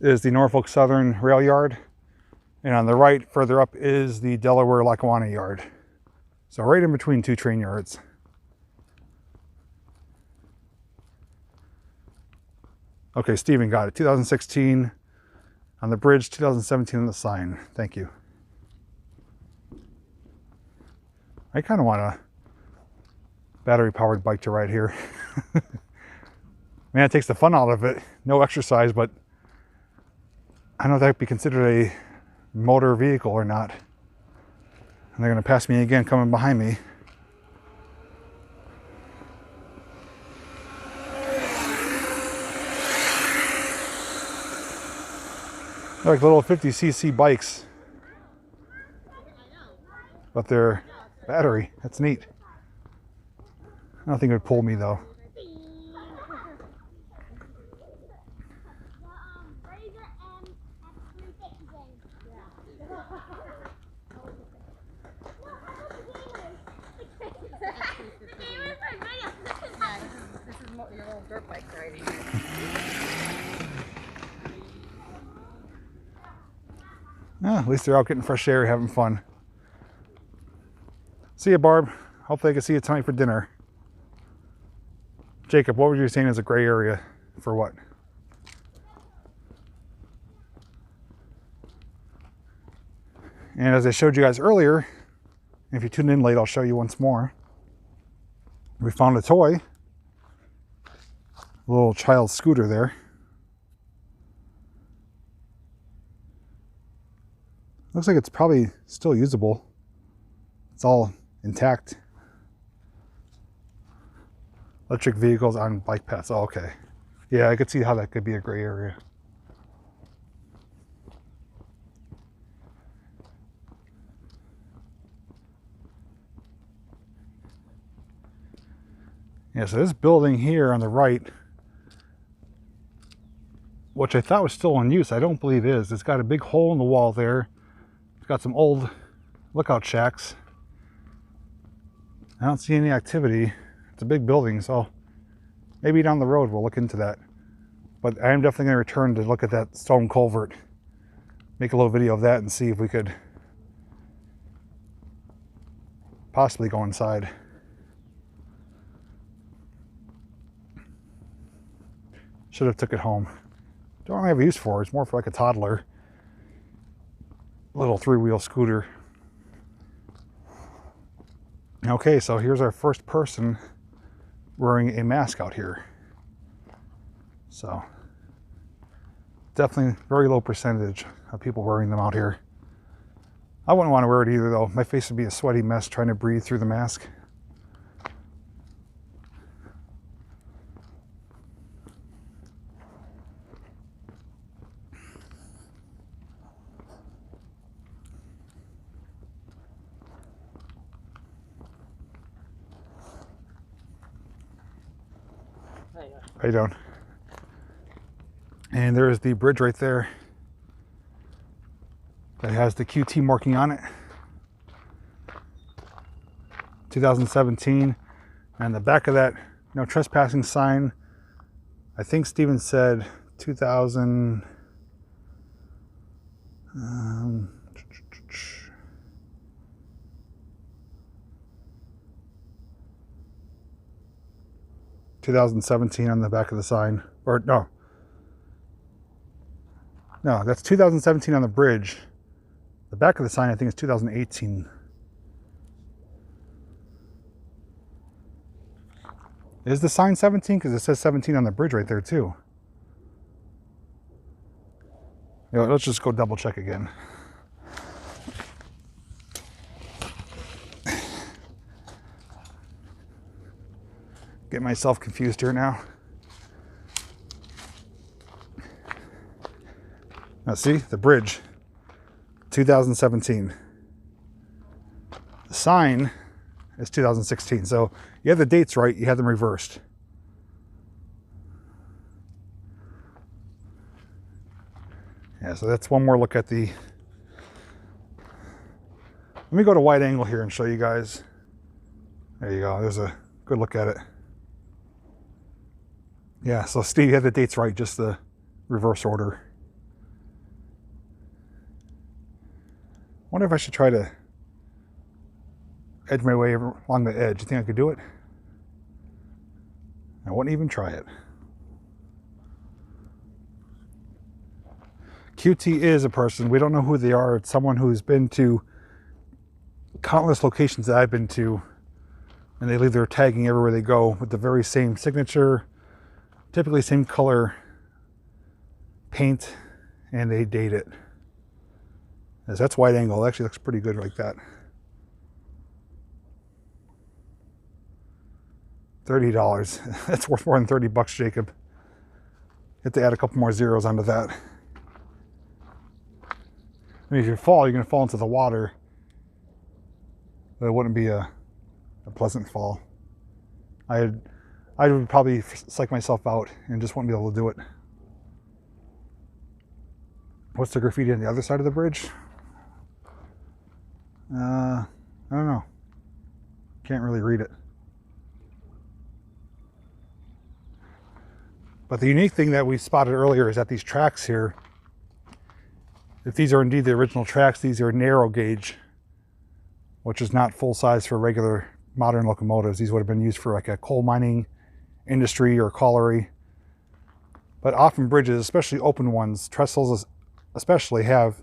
Speaker 1: is the Norfolk Southern rail yard. And on the right, further up, is the Delaware Lackawanna yard. So right in between 2 train yards. Okay, Steven got it. 2016 on the bridge, 2017 on the sign. Thank you. I kind of want a battery-powered bike to ride here. Man, it takes the fun out of it. No exercise, but I don't know if that would be considered a motor vehicle or not. And they're going to pass me again coming behind me. They're like little 50cc bikes, but they're battery. That's neat. I don't think it would pull me though.
Speaker 2: This is your little dirt bike riding.
Speaker 1: At least they're out getting fresh air, having fun. See ya, Barb. Hopefully I can see you tonight for dinner. Jacob, what were you saying is a gray area for what? And as I showed you guys earlier, if you tuned in late, I'll show you once more. We found a toy. A little child scooter there. Looks like it's probably still usable. It's all intact. Electric vehicles on bike paths. Oh, okay. Yeah, I could see how that could be a gray area. Yeah, so this building here on the right, which I thought was still in use, I don't believe is. It's got a big hole in the wall there. It's got some old lookout shacks. I don't see any activity. It's a big building, so maybe down the road we'll look into that. But I am definitely going to return to look at that stone culvert. Make a little video of that and see if we could possibly go inside. Should have took it home. Don't really have a use for it. It's more for like a toddler. Little three-wheel scooter. Okay, so here's our first person wearing a mask out here. So definitely very low percentage of people wearing them out here. I wouldn't want to wear it either though. My face would be a sweaty mess trying to breathe through the mask. How you doing? And there's the bridge right there that has the QT marking on it. 2017. And the back of that no trespassing sign, I think Steven said 2000. 2017 on the back of the sign, or no, that's 2017 on the bridge. The back of the sign I think is 2018. Is the sign 17? Because it says 17 on the bridge right there too. You know, let's just go double check again. Get myself confused here now. Now see, the bridge, 2017. The sign is 2016. So you have the dates right, you have them reversed. Yeah, so that's one more look at the... Let me go to wide angle here and show you guys. There you go, there's a good look at it. Yeah, so Steve, you had the dates right, just the reverse order. Wonder if I should try to edge my way along the edge. You think I could do it? I wouldn't even try it. QT is a person, we don't know who they are. It's someone who's been to countless locations that I've been to, and they leave their tagging everywhere they go with the very same signature, typically same color paint, and they date it. As that's wide angle, it actually looks pretty good like that. $30. That's worth more than 30 bucks, Jacob. You have to add a couple more zeros onto that. I mean, if you fall, you're going to fall into the water. But it wouldn't be a pleasant fall. I would probably psych myself out and just wouldn't be able to do it. What's the graffiti on the other side of the bridge? I don't know. Can't really read it. But the unique thing that we spotted earlier is that these tracks here, if these are indeed the original tracks, these are narrow gauge, which is not full size for regular modern locomotives. These would have been used for like a coal mining industry or colliery. But often bridges, especially open ones, trestles especially, have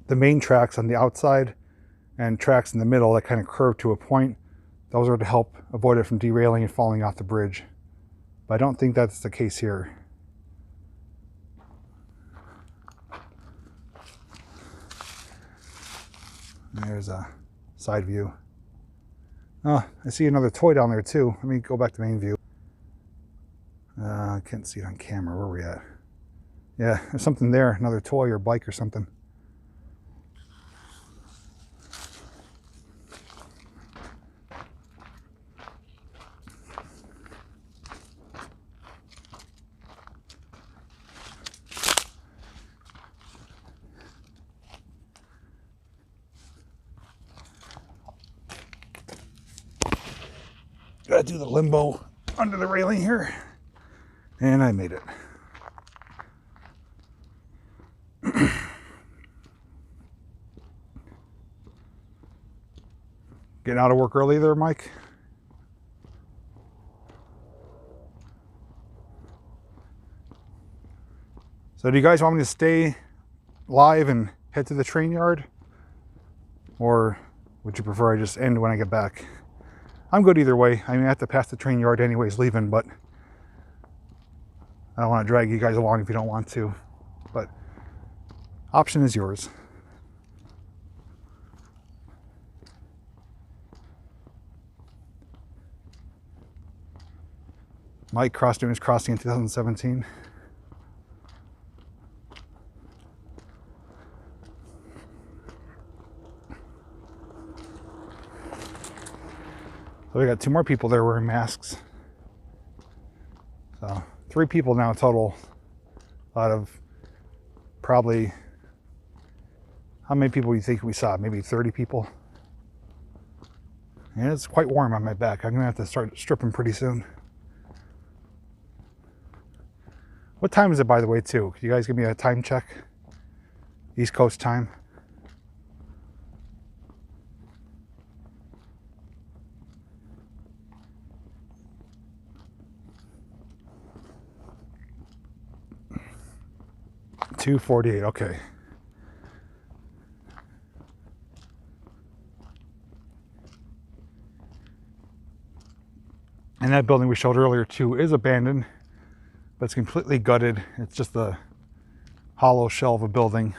Speaker 1: the main tracks on the outside and tracks in the middle that kind of curve to a point. Those are to help avoid it from derailing and falling off the bridge. But I don't think that's the case here. There's a side view. Oh, I see another toy down there too. Let me go back to main view. I can't see it on camera. Where are we at? Yeah, there's something there. Another toy or bike or something. Gotta do the limbo under the railing here. And I made it. Getting out of work early there, Mike? So do you guys want me to stay live and head to the train yard? Or would you prefer I just end when I get back? I'm good either way. I mean, I have to pass the train yard anyways leaving, but I don't want to drag you guys along if you don't want to. But option is yours. Mike crossed Newton's Crossing in 2017. So we got 2 more people there wearing masks. So 3 people now total out of probably, how many people do you think we saw? Maybe 30 people. And it's quite warm on my back. I'm gonna have to start stripping pretty soon. What time is it, by the way, too? Could you guys give me a time check? East Coast time. $2:48, okay. And that building we showed earlier too is abandoned, but it's completely gutted. It's just a hollow shell of a building.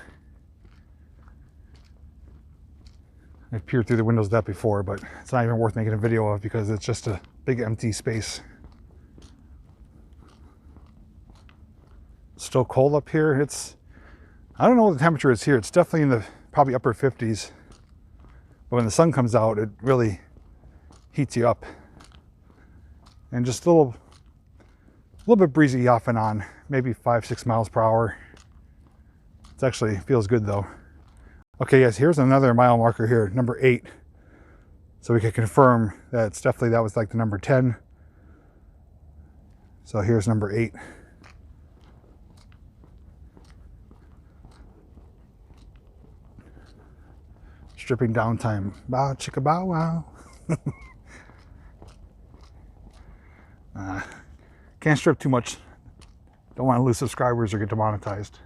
Speaker 1: I've peered through the windows of that before, but it's not even worth making a video of because it's just a big empty space. Still cold up here. It's, I don't know what the temperature is here. It's definitely in the probably upper 50s. But when the sun comes out, it really heats you up. And just a little bit breezy off and on, maybe 5-6 miles per hour. It actually feels good though. Okay, yes, here's another mile marker here, number 8. So we can confirm that it's definitely, that was like the number 10. So here's number 8. Stripping downtime. Bow chicka bow wow. Can't strip too much. Don't want to lose subscribers or get demonetized.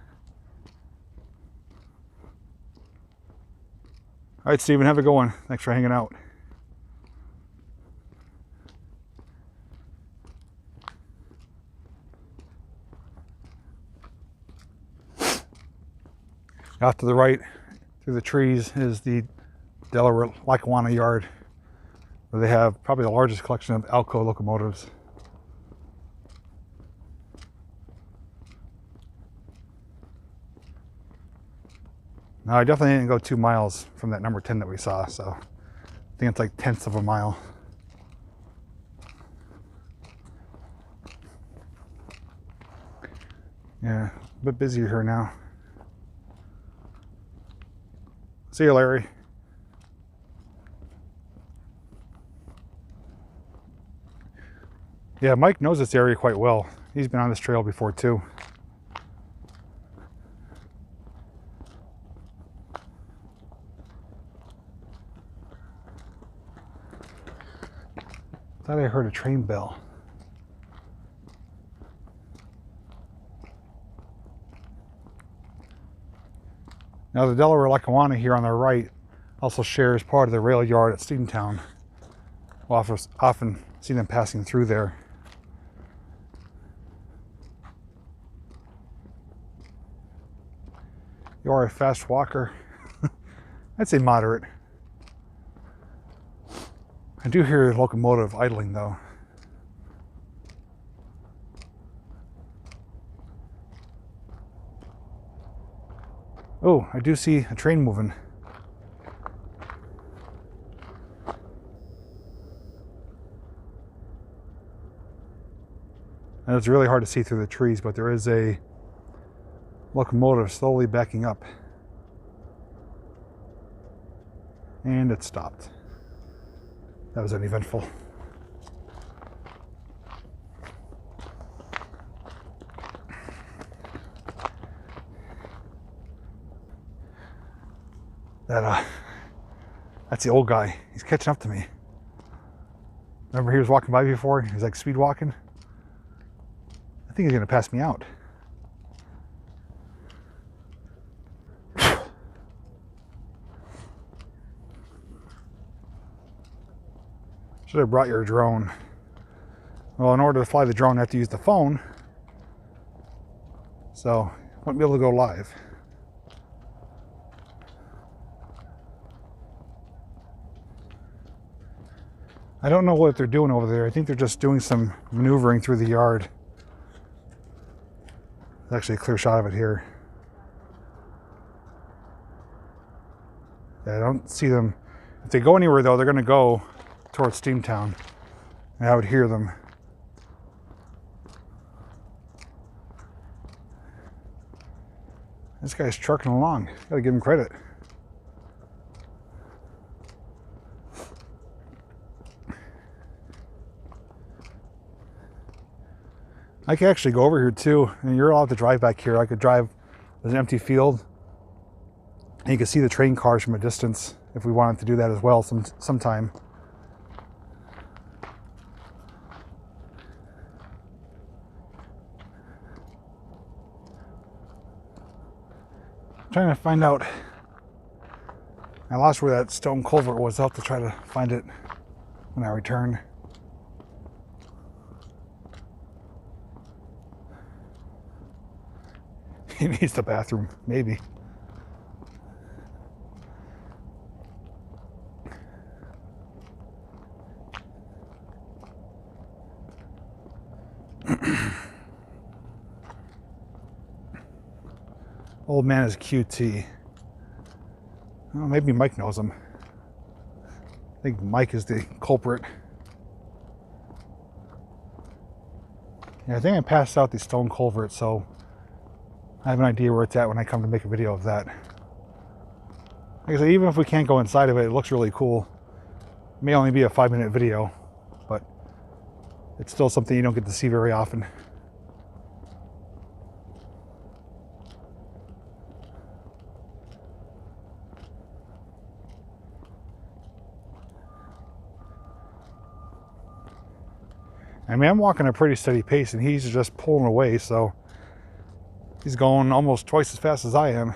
Speaker 1: All right, Steven, have a good one. Thanks for hanging out. Off to the right, through the trees, is the Delaware Lackawanna yard, where they have probably the largest collection of Alco locomotives. Now, I definitely didn't go 2 miles from that number 10 that we saw, so I think it's like 1/10 of a mile. Yeah, a bit busier here now. See you, Larry. Yeah, Mike knows this area quite well. He's been on this trail before too. Thought I heard a train bell. Now the Delaware Lackawanna here on the right also shares part of the rail yard at Steamtown. We'll often see them passing through there. You are a fast walker. I'd say moderate. I do hear a locomotive idling though. Oh, I do see a train moving. And it's really hard to see through the trees, but there is a locomotive slowly backing up. And it stopped. That was uneventful. That's the old guy. He's catching up to me. Remember he was walking by before? He was like speed walking. I think he's gonna pass me out. Should have brought your drone. Well, in order to fly the drone, I have to use the phone. So, I won't be able to go live. I don't know what they're doing over there. I think they're just doing some maneuvering through the yard. There's actually a clear shot of it here. Yeah, I don't see them. If they go anywhere though, they're going to go towards Steamtown. And I would hear them. This guy's trucking along. Gotta give him credit. I could actually go over here too, and you're allowed to drive back here. I could drive, there's an empty field, and you can see the train cars from a distance if we wanted to do that as well sometime. I'm trying to find out, I lost where that stone culvert was. I'll have to try to find it when I return. He needs the bathroom, maybe. Old man is QT. Well, maybe Mike knows him. I think Mike is the culprit. Yeah, I think I passed out the stone culvert, so I have an idea where it's at when I come to make a video of that. Like I said, even if we can't go inside of it, it looks really cool. It may only be a 5-minute video, but it's still something you don't get to see very often. I mean, I'm walking a pretty steady pace and he's just pulling away, so he's going almost twice as fast as I am.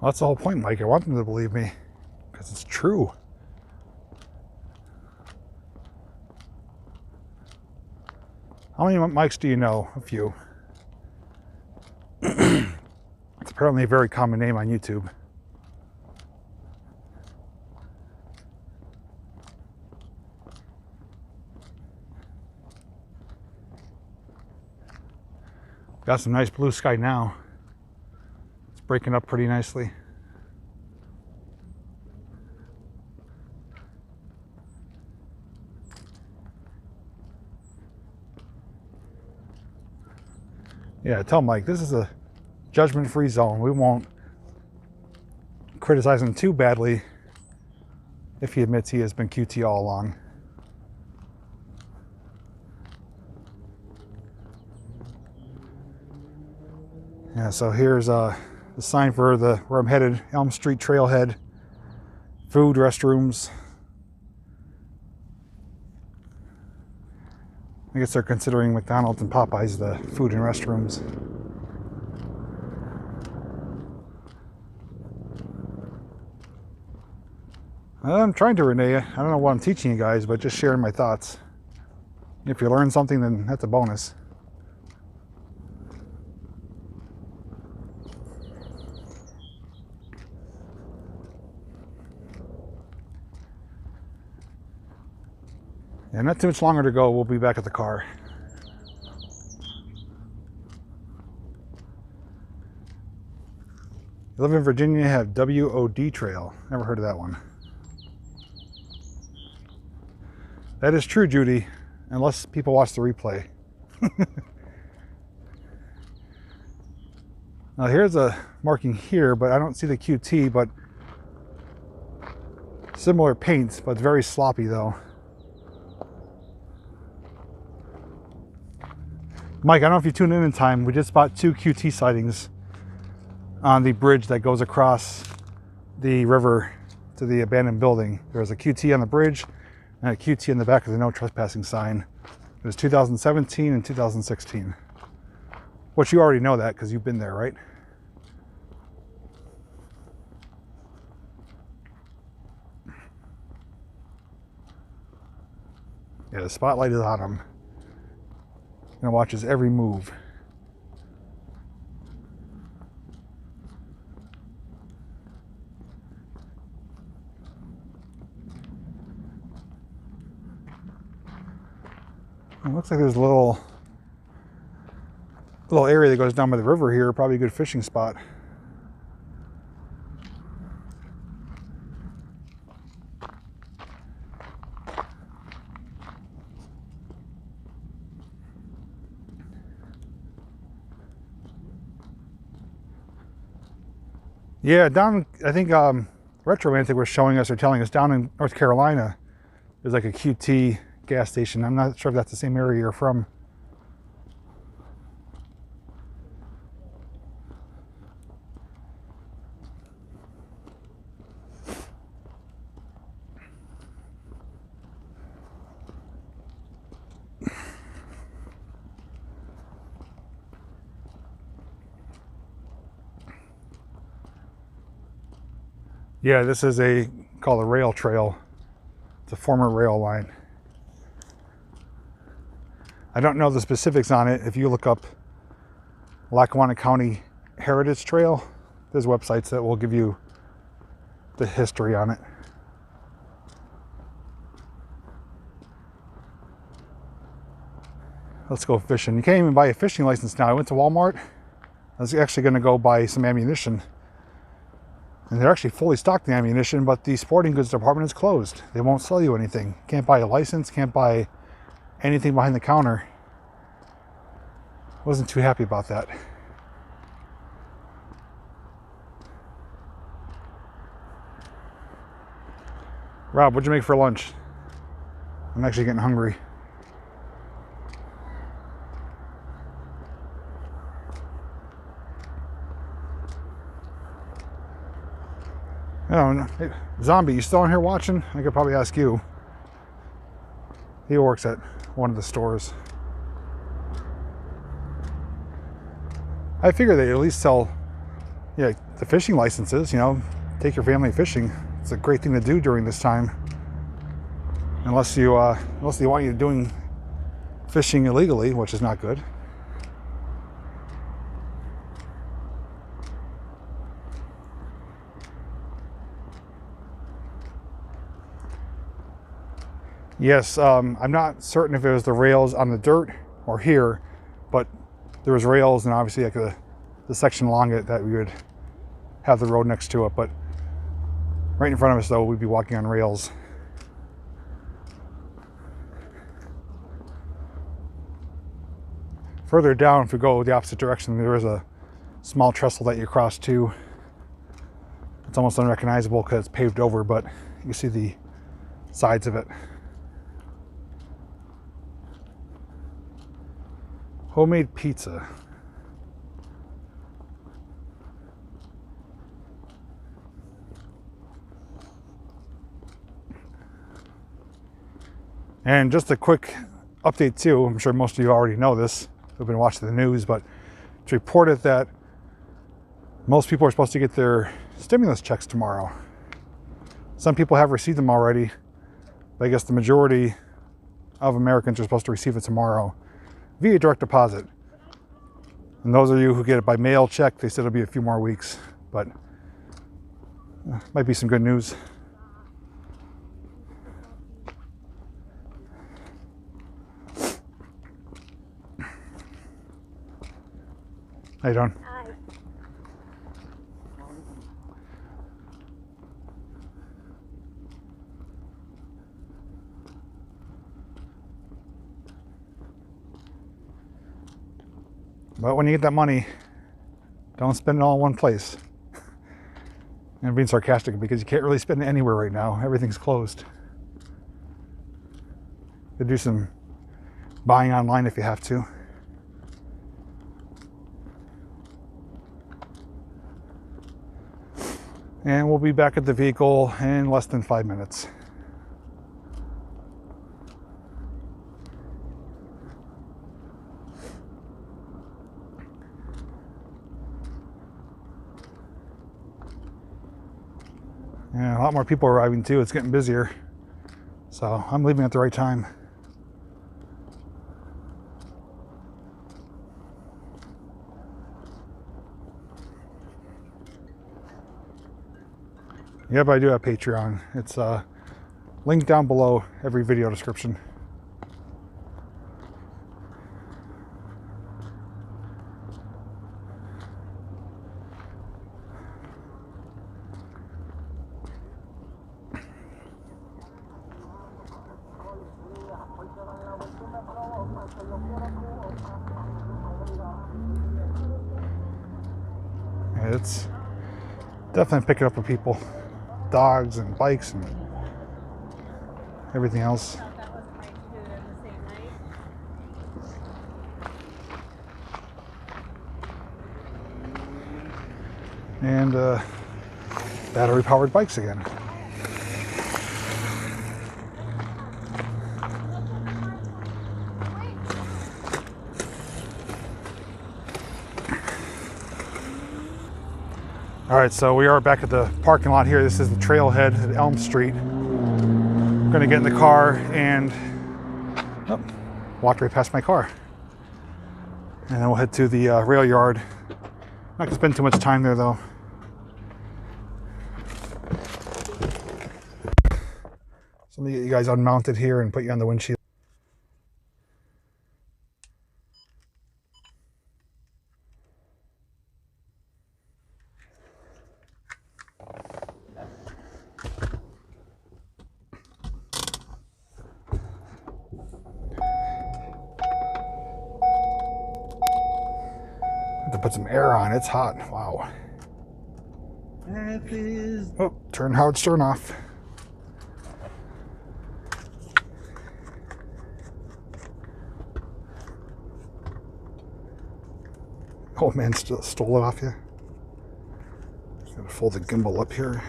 Speaker 1: Well, that's the whole point, Mike. I want them to believe me because it's true. How many mics do you know? A few. It's apparently a very common name on YouTube. Got some nice blue sky now. It's breaking up pretty nicely. Yeah, tell Mike, this is a judgment-free zone. We won't criticize him too badly if he admits he has been QT all along. Yeah, so here's the sign for where I'm headed, Elm Street Trailhead. Food, restrooms. I guess they're considering McDonald's and Popeyes the food and restrooms. I'm trying to, Renee. I don't know what I'm teaching you guys, but just sharing my thoughts. If you learn something, then that's a bonus. Yeah, not too much longer to go. We'll be back at the car. You live in Virginia, you have WOD Trail. Never heard of that one. That is true, Judy, unless people watch the replay. Now here's a marking here, but I don't see the QT, but similar paints, but very sloppy though. Mike, I don't know if you tuned in time. We just bought 2 QT sightings on the bridge that goes across the river to the abandoned building. There was a QT on the bridge and a QT in the back of the no trespassing sign. It was 2017 and 2016. Which you already know that because you've been there, right? Yeah, the spotlight is on him. And watches every move. It looks like there's a little area that goes down by the river here, probably a good fishing spot. Yeah, down, I think Retromantic was showing us or telling us down in North Carolina, there's like a QT gas station. I'm not sure if that's the same area you're from. Yeah, this is called a rail trail. It's a former rail line. I don't know the specifics on it. If you look up Lackawanna County Heritage Trail, there's websites that will give you the history on it. Let's go fishing. You can't even buy a fishing license now. I went to Walmart. I was actually going to go buy some ammunition. And they're actually fully stocked in ammunition, but the sporting goods department is closed. They won't sell you anything. Can't buy a license, can't buy anything behind the counter. Wasn't too happy about that. Rob, what'd you make for lunch? I'm actually getting hungry. Oh, hey, Zombie, you still in here watching? I could probably ask you. He works at one of the stores. I figure they at least sell, yeah, the fishing licenses, you know, take your family fishing. It's a great thing to do during this time. Unless they want you doing fishing illegally, which is not good. Yes, I'm not certain if it was the rails on the dirt or here, but there was rails and obviously like the section along it that we would have the road next to it. But right in front of us though, we'd be walking on rails. Further down, if we go the opposite direction, there is a small trestle that you cross to. It's almost unrecognizable because it's paved over, but you can see the sides of it. Homemade pizza. And just a quick update too, I'm sure most of you already know this, who've been watching the news, but it's reported that most people are supposed to get their stimulus checks tomorrow. Some people have received them already, but I guess the majority of Americans are supposed to receive it tomorrow via direct deposit. And those of you who get it by mail check, they said it'll be a few more weeks, but might be some good news. How you doing?
Speaker 3: Hi.
Speaker 1: But when you get that money, don't spend it all in one place. And I'm being sarcastic because you can't really spend it anywhere right now. Everything's closed. You could do some buying online if you have to. And we'll be back at the vehicle in less than 5 minutes. Yeah, a lot more people arriving too. It's getting busier. So I'm leaving at the right time. Yeah, but I do have Patreon. It's linked down below every video description. It's definitely picking up with people. Dogs and bikes and everything else. And battery powered bikes again. All right, so we are back at the parking lot here. This is the trailhead at Elm Street. I'm gonna get in the car and walk right past my car. And then we'll head to the rail yard. Not gonna spend too much time there though. So let me get you guys unmounted here and put you on the windshield. To put some air on, it's hot. Wow. Oh, turn Howard Stern off. Oh man, stole it off you. Gotta fold the gimbal up here.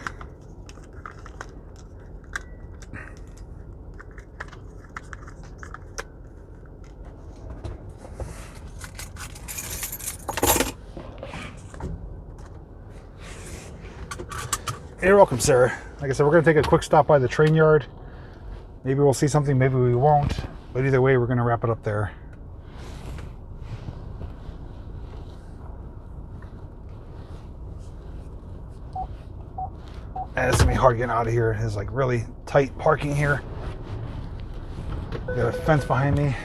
Speaker 1: You're welcome, sir. Like I said, we're going to take a quick stop by the train yard. Maybe we'll see something, maybe we won't. But either way, we're going to wrap it up there. And it's going to be hard getting out of here. It's like really tight parking here. Got a fence behind me.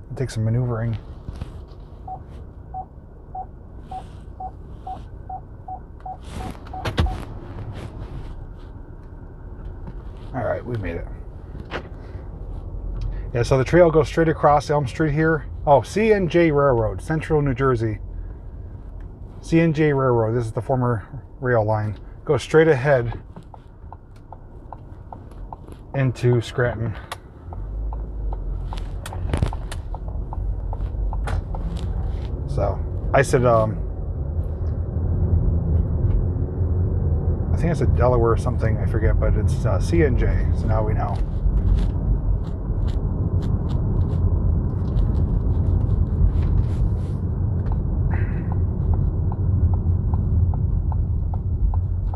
Speaker 1: It'll take some maneuvering. All right, we made it. Yeah, so the trail goes straight across Elm Street here. Oh, C&J Railroad, Central New Jersey. C&J Railroad. This is the former rail line. Go straight ahead into Scranton. So I said, I think I said Delaware or something, I forget, but it's C&J, so now we know.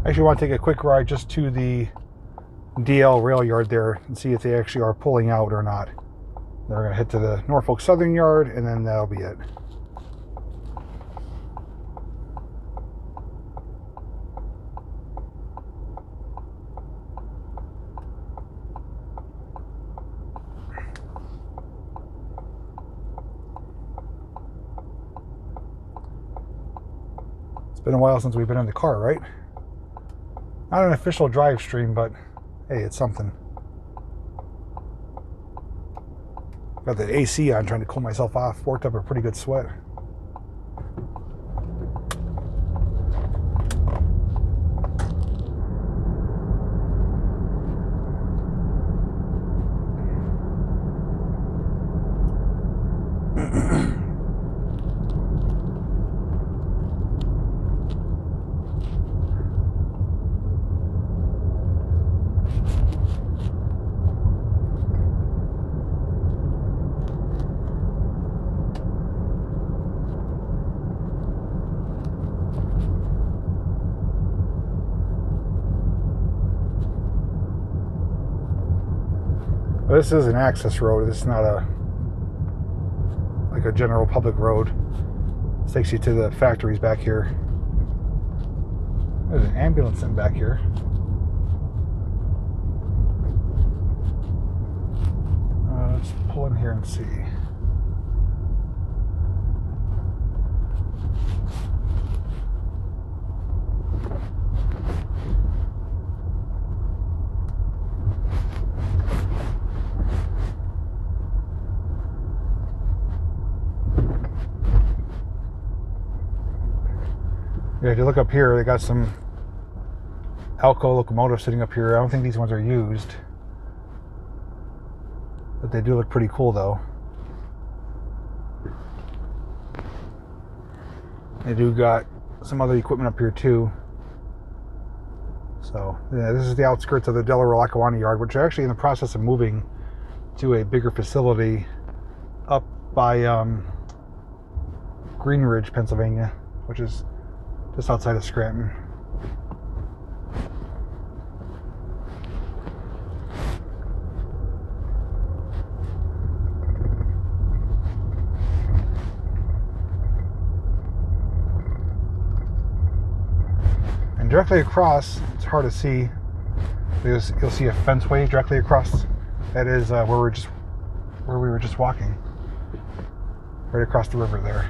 Speaker 1: I actually want to take a quick ride just to the DL rail yard there and see if they actually are pulling out or not. They're going to head to the Norfolk Southern yard, and then that'll be it. It's been a while since we've been in the car, right? Not an official drive stream, but hey, it's something. Got the AC on, trying to cool myself off. Worked up a pretty good sweat. This is an access road. This is not like a general public road. This takes you to the factories back here. There's an ambulance in back here. Let's pull in here and see. Yeah, if you look up here, they got some Alco locomotives sitting up here. I don't think these ones are used, but they do look pretty cool though. They do got some other equipment up here too. So yeah, this is the outskirts of the Delaware Lackawanna yard, which are actually in the process of moving to a bigger facility up by Green Ridge, Pennsylvania, which is just outside of Scranton. And directly across, it's hard to see, because you'll see a fenceway directly across. That is where we were just walking, right across the river there.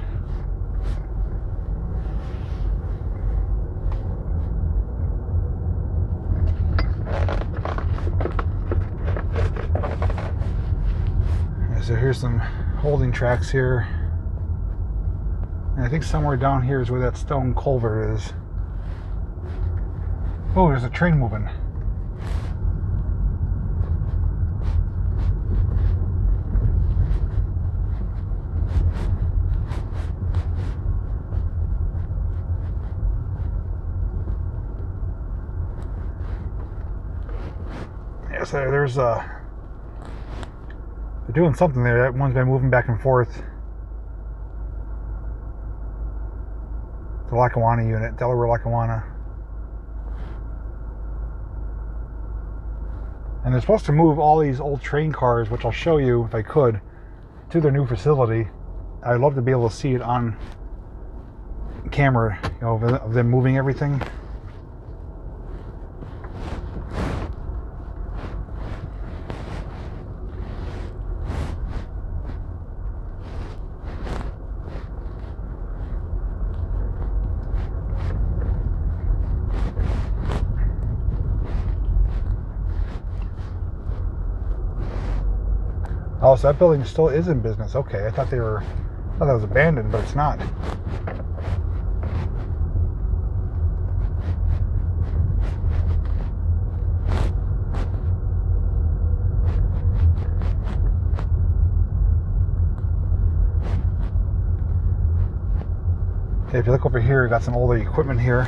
Speaker 1: So here's some holding tracks here. And I think somewhere down here is where that stone culvert is. Oh, there's a train moving. Yeah, so there's they're doing something there. That one's been moving back and forth. The Lackawanna unit, Delaware Lackawanna. And they're supposed to move all these old train cars, which I'll show you if I could, to their new facility. I'd love to be able to see it on camera, you know, of them moving everything. Oh, so that building still is in business. Okay, I thought that was abandoned, but it's not. If you look over here, we got some older equipment here.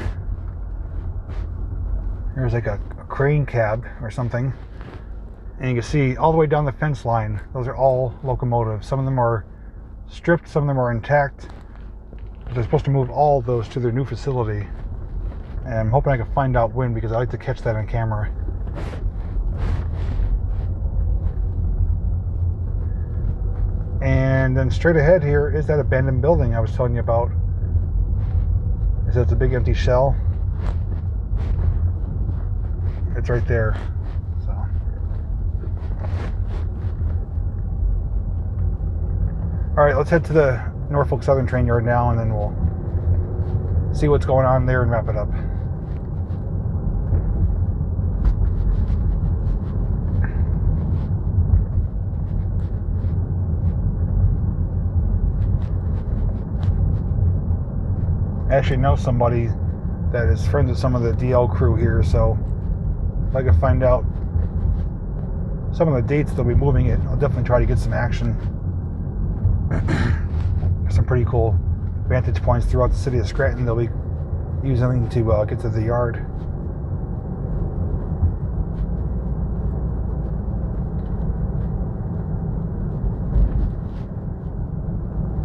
Speaker 1: There's like a crane cab or something. And you can see all the way down the fence line, those are all locomotives. Some of them are stripped, some of them are intact. They're supposed to move all of those to their new facility. And I'm hoping I can find out when, because I like to catch that on camera. And then straight ahead here is that abandoned building I was telling you about. It's a big empty shell. It's right there. So, all right, let's head to the Norfolk Southern train yard now, and then we'll see what's going on there and wrap it up. I actually know somebody that is friends with some of the DL crew here, so if I can find out some of the dates they'll be moving it, I'll definitely try to get some action. There's some pretty cool vantage points throughout the city of Scranton they'll be using to get to the yard.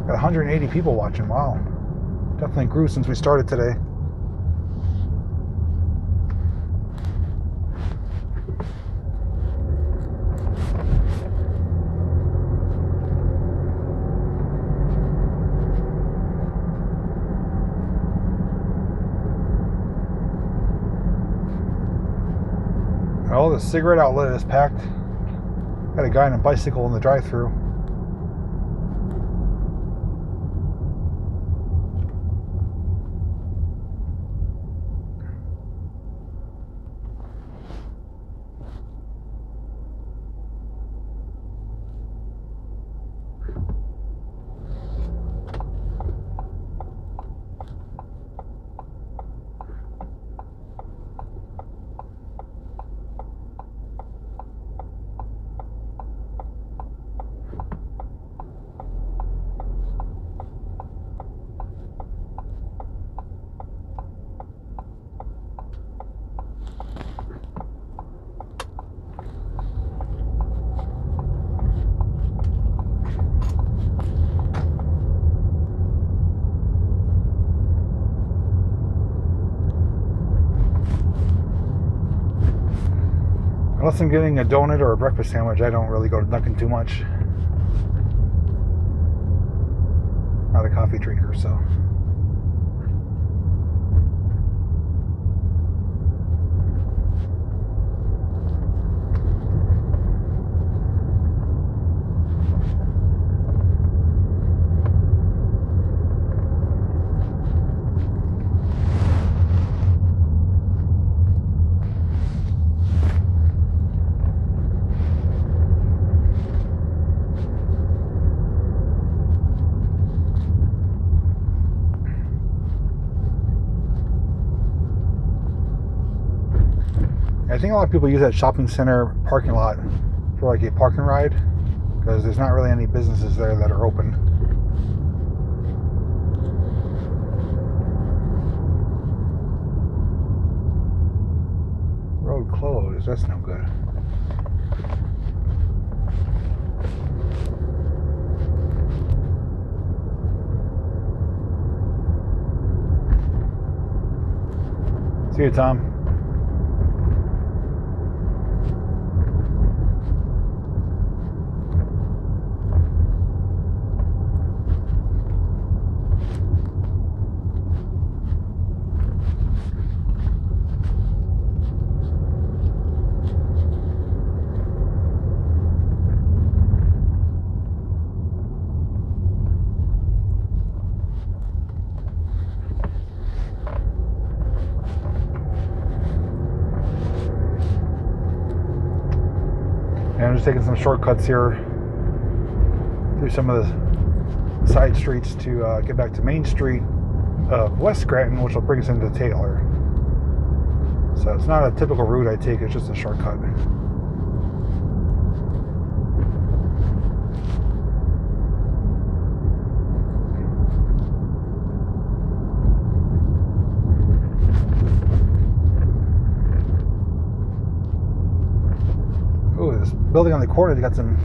Speaker 1: Got 180 people watching, wow. Definitely grew since we started today. Well, the cigarette outlet is packed. Got a guy on a bicycle in the drive-thru. Unless I'm getting a donut or a breakfast sandwich, I don't really go to Dunkin' too much. Not a coffee drinker, so. I think a lot of people use that shopping center parking lot for like a park and ride, because there's not really any businesses there that are open. Road closed, that's no good. See you, Tom. And I'm just taking some shortcuts here through some of the side streets to get back to Main Street of West Scranton, which will bring us into Taylor. So it's not a typical route I take, it's just a shortcut. building on the corner, they got some,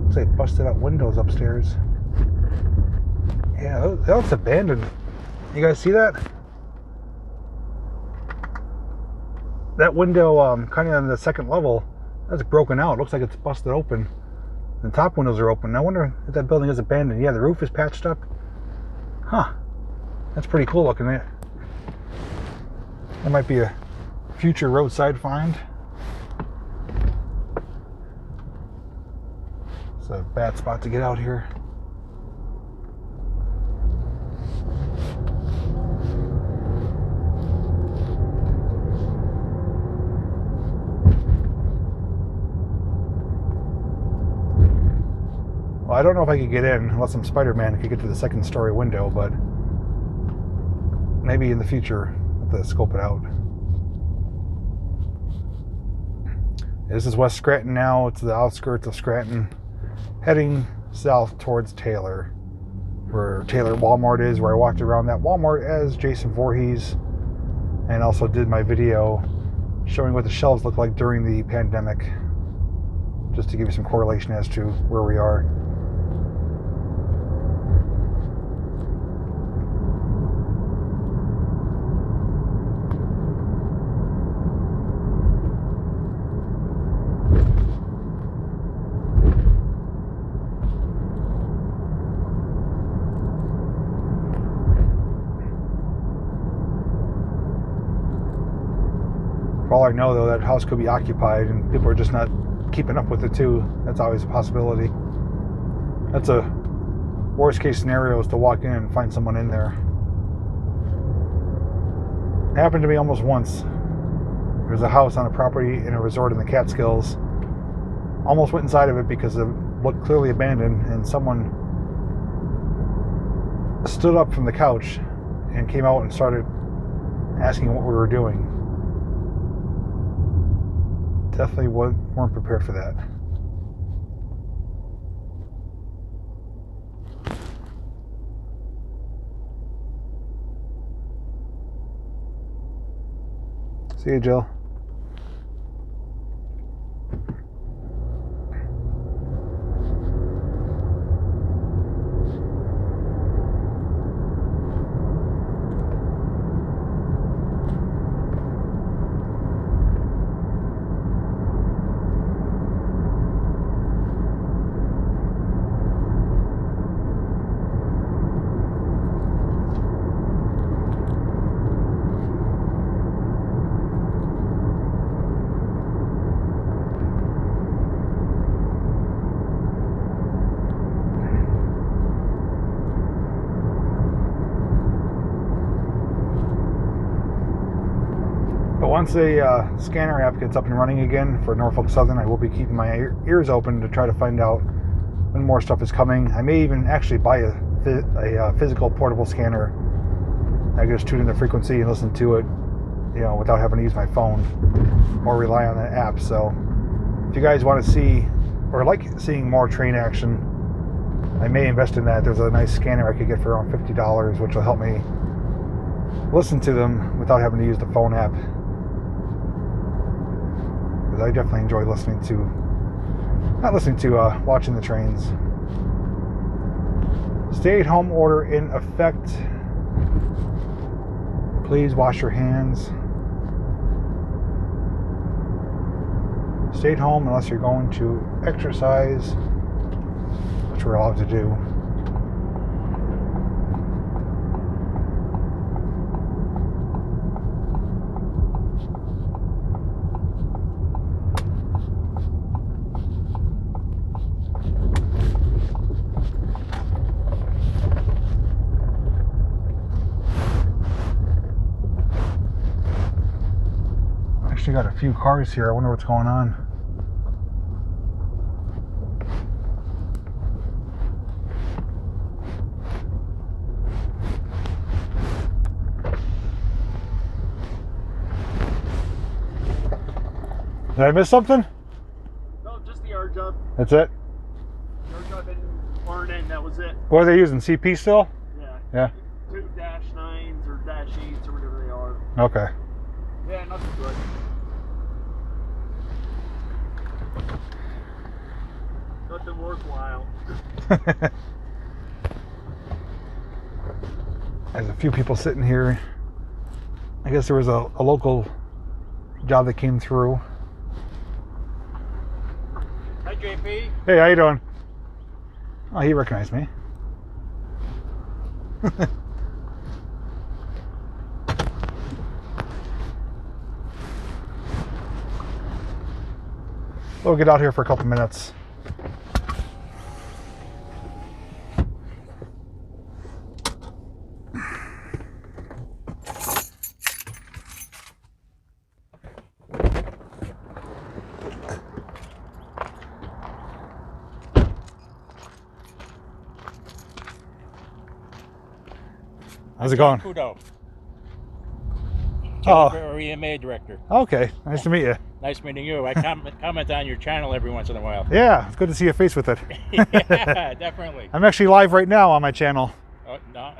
Speaker 1: looks like busted out windows upstairs. Yeah, that looks abandoned. You guys see that? That window, kind of on the second level, that's broken out. It looks like it's busted open. The top windows are open. I wonder if that building is abandoned. Yeah, the roof is patched up. Huh. That's pretty cool looking. That might be a future roadside find. It's a bad spot to get out here. Well, I don't know if I could get in unless I'm Spider-Man and could get to the second story window, but maybe in the future I'll have to scope it out. This is West Scranton now. It's the outskirts of Scranton, heading south towards Taylor, where Taylor Walmart is, where I walked around that Walmart as Jason Voorhees, and also did my video showing what the shelves look like during the pandemic, just to give you some correlation as to where we are. For all I know, though, that house could be occupied and people are just not keeping up with it, too. That's always a possibility. That's a worst case scenario, is to walk in and find someone in there. It happened to me almost once. There's a house on a property in a resort in the Catskills. Almost went inside of it because it looked clearly abandoned, and someone stood up from the couch and came out and started asking what we were doing. Definitely weren't prepared for that. See you, Jill. Once a scanner app gets up and running again for Norfolk Southern, I will be keeping my ears open to try to find out when more stuff is coming. I may even actually buy a physical portable scanner. I can just tune in the frequency and listen to it, you know, without having to use my phone or rely on that app. So if you guys want to see or like seeing more train action, I may invest in that. There's a nice scanner I could get for around $50, which will help me listen to them without having to use the phone app. I definitely enjoy watching the trains. Stay-at-home order in effect. Please wash your hands. Stay at home unless you're going to exercise, which we're allowed to do. Got a few cars here. I wonder what's going on. Did I miss something?
Speaker 4: No, just the yard job.
Speaker 1: That's it?
Speaker 4: Yard job in Arnett, that was it.
Speaker 1: What are they using? CP still?
Speaker 4: Yeah.
Speaker 1: Yeah.
Speaker 4: 2 -9s or -8s or whatever they are.
Speaker 1: Okay.
Speaker 4: Yeah, nothing good. something worthwhile.
Speaker 1: There's a few people sitting here. I guess there was a local job that came through.
Speaker 5: Hi, JP.
Speaker 1: Hey, how you doing? Oh, he recognized me. We'll get out here for a couple minutes. How's it going?
Speaker 5: Kudo.
Speaker 1: Oh.
Speaker 5: EMA director.
Speaker 1: Okay, nice to meet you.
Speaker 5: Nice meeting you. I comment on your channel every once in a while.
Speaker 1: Yeah, it's good to see your face with it.
Speaker 5: Yeah, definitely.
Speaker 1: I'm actually live right now on my channel.
Speaker 5: Oh, no.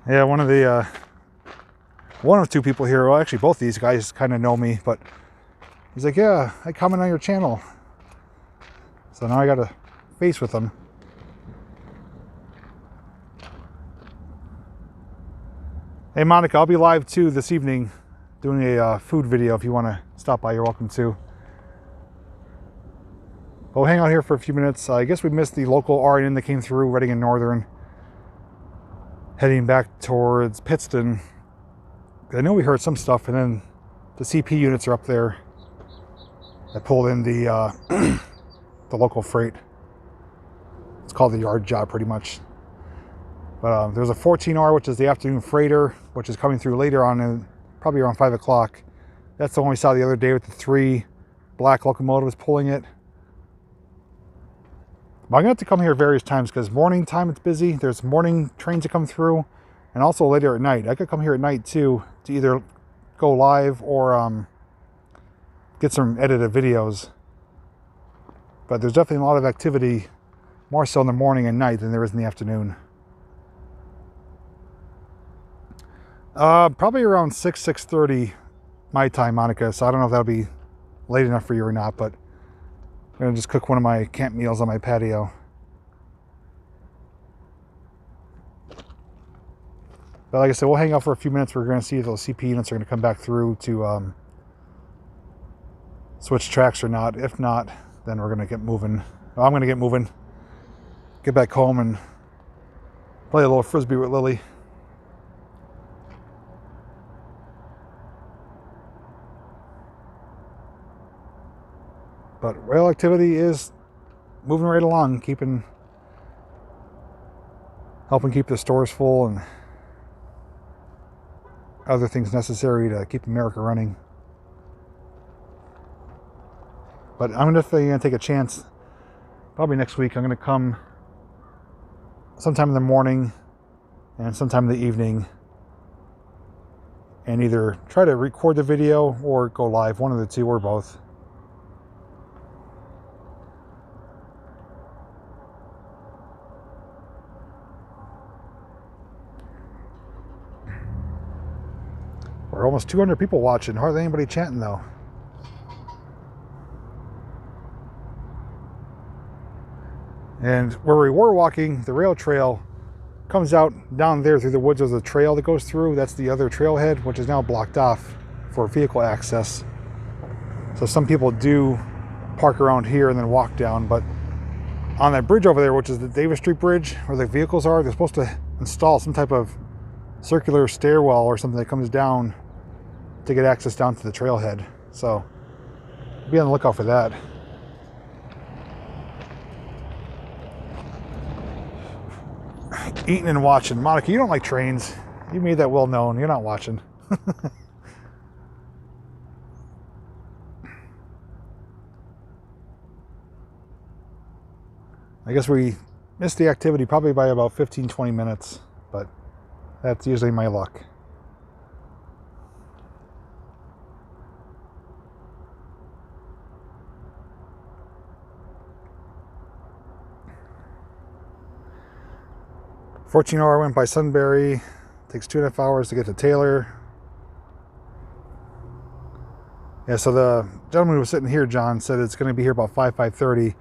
Speaker 1: Yeah, one of two people here, well actually both these guys kind of know me, but he's like, yeah, I comment on your channel. So now I got a face with them. Hey Monica, I'll be live too this evening doing a food video. If you want to stop by, you're welcome to. We'll hang out here for a few minutes. I guess we missed the local RN that came through, Reading and Northern, heading back towards Pittston. I know we heard some stuff, and then the CP units are up there that pulled in the the local freight. It's called the yard job pretty much. But there's a 14R, which is the afternoon freighter, which is coming through later on, probably around 5 o'clock. That's the one we saw the other day with the 3 black locomotives pulling it. But I'm going to have to come here various times because morning time it's busy. There's morning trains that come through, and also later at night. I could come here at night too to either go live or get some edited videos. But there's definitely a lot of activity, more so in the morning and night than there is in the afternoon. Probably around 6:30 my time, Monica. So I don't know if that'll be late enough for you or not, but I'm gonna just cook one of my camp meals on my patio. But like I said, we'll hang out for a few minutes. We're gonna see if those CP units are gonna come back through to switch tracks or not. If not, then we're gonna get moving. Well, I'm gonna get moving, get back home and play a little frisbee with Lily. But rail activity is moving right along, helping keep the stores full and other things necessary to keep America running. But I'm definitely going to take a chance. Probably next week I'm going to come sometime in the morning and sometime in the evening and either try to record the video or go live, one of the two or both. We're almost 200 people watching, hardly anybody chatting though. And where we were walking, the rail trail comes out down there through the woods. There's a trail that goes through. That's the other trailhead, which is now blocked off for vehicle access. So some people do park around here and then walk down. But on that bridge over there, which is the Davis Street Bridge, where the vehicles are, they're supposed to install some type of circular stairwell or something that comes down to get access down to the trailhead. So be on the lookout for that. Eating and watching. Monica, you don't like trains. You made that well known. You're not watching. I guess we missed the activity probably by about 15-20 minutes, but that's usually my luck. 14-hour went by Sunbury. Takes 2.5 hours to get to Taylor. Yeah, so the gentleman who was sitting here, John, said it's going to be here about 5:30.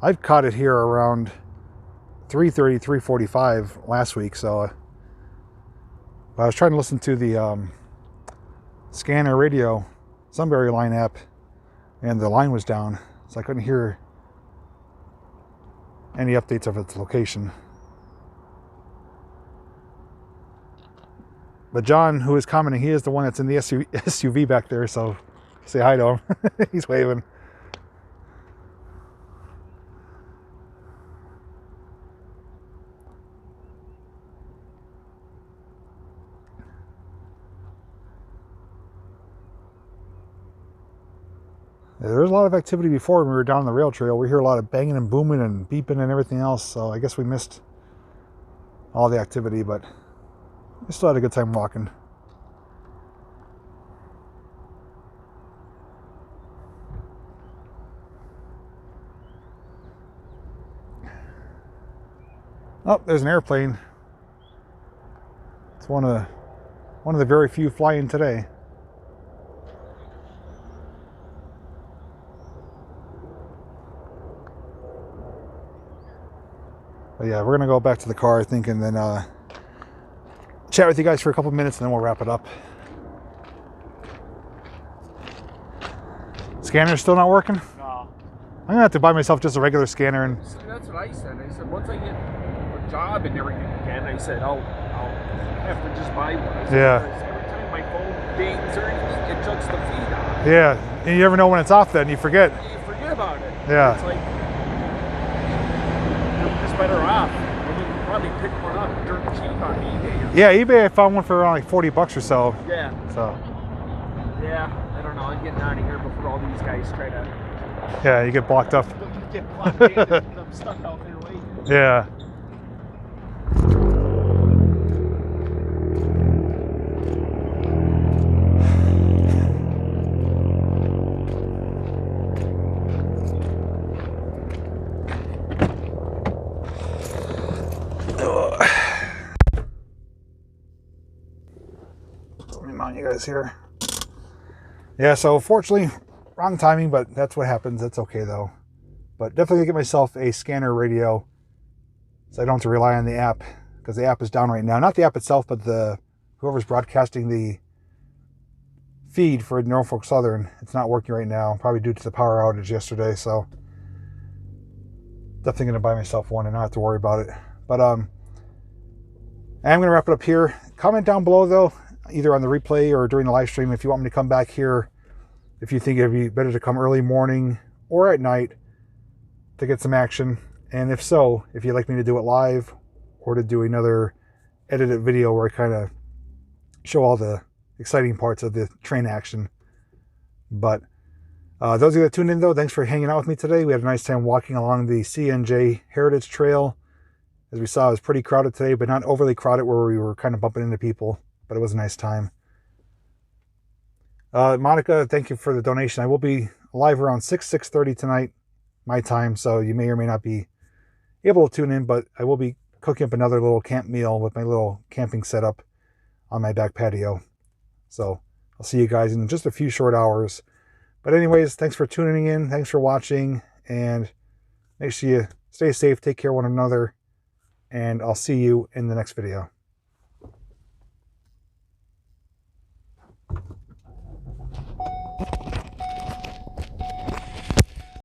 Speaker 1: I've caught it here around 3:30, 3:45 last week. So I was trying to listen to the Scanner Radio Sunbury line app, and the line was down, so I couldn't hear any updates of its location. But John, who is commenting, he is the one that's in the SUV back there, so say hi to him. He's waving. There was a lot of activity before when we were down on the rail trail. We hear a lot of banging and booming and beeping and everything else, so I guess we missed all the activity, but we still had a good time walking. Oh, there's an airplane. It's one of the very few flying today. But yeah, we're gonna go back to the car, I think, and then chat with you guys for a couple minutes, and then we'll wrap it up. Scanner's still not working?
Speaker 4: No.
Speaker 1: I'm gonna have to buy myself just a regular scanner. And
Speaker 4: That's what I said. I said, once I get a job and everything again, I said, I'll have to just buy one. I said,
Speaker 1: yeah.
Speaker 4: Every time my phone dings or anything, it shuts the feed on.
Speaker 1: Yeah, and you never know when it's off then, you forget.
Speaker 4: You forget about it.
Speaker 1: Yeah.
Speaker 4: It's like, you're just better off. You can probably pick one up dirt cheap on eBay.
Speaker 1: Yeah, eBay, I found one for around like $40 or so.
Speaker 4: Yeah.
Speaker 1: So.
Speaker 4: Yeah, I don't know. I'm getting out of here before all these guys try to
Speaker 1: Yeah, you get blocked up.
Speaker 4: get blocked in and I'm stuck out there waiting.
Speaker 1: Yeah. Let me mount you guys here. Yeah, so fortunately, wrong timing, but that's what happens. That's okay though. But definitely get myself a Scanner Radio so I don't have to rely on the app, because the app is down right now. Not the app itself, but whoever's broadcasting the feed for Norfolk Southern. It's not working right now, probably due to the power outage yesterday. So definitely going to buy myself one and not have to worry about it. But I'm going to wrap it up here. Comment down below though, either on the replay or during the live stream, if you want me to come back here, if you think it'd be better to come early morning or at night to get some action. And if so, if you'd like me to do it live or to do another edited video where I kind of show all the exciting parts of the train action. But those of you that tuned in though, thanks for hanging out with me today. We had a nice time walking along the CNJ Heritage Trail. As we saw, it was pretty crowded today, but not overly crowded where we were kind of bumping into people, but it was a nice time. Monica, thank you for the donation. I will be live around 6:30 tonight, my time, so you may or may not be able to tune in, but I will be cooking up another little camp meal with my little camping setup on my back patio. So I'll see you guys in just a few short hours. But anyways, thanks for tuning in. Thanks for watching, and make sure you stay safe, take care of one another, and I'll see you in the next video.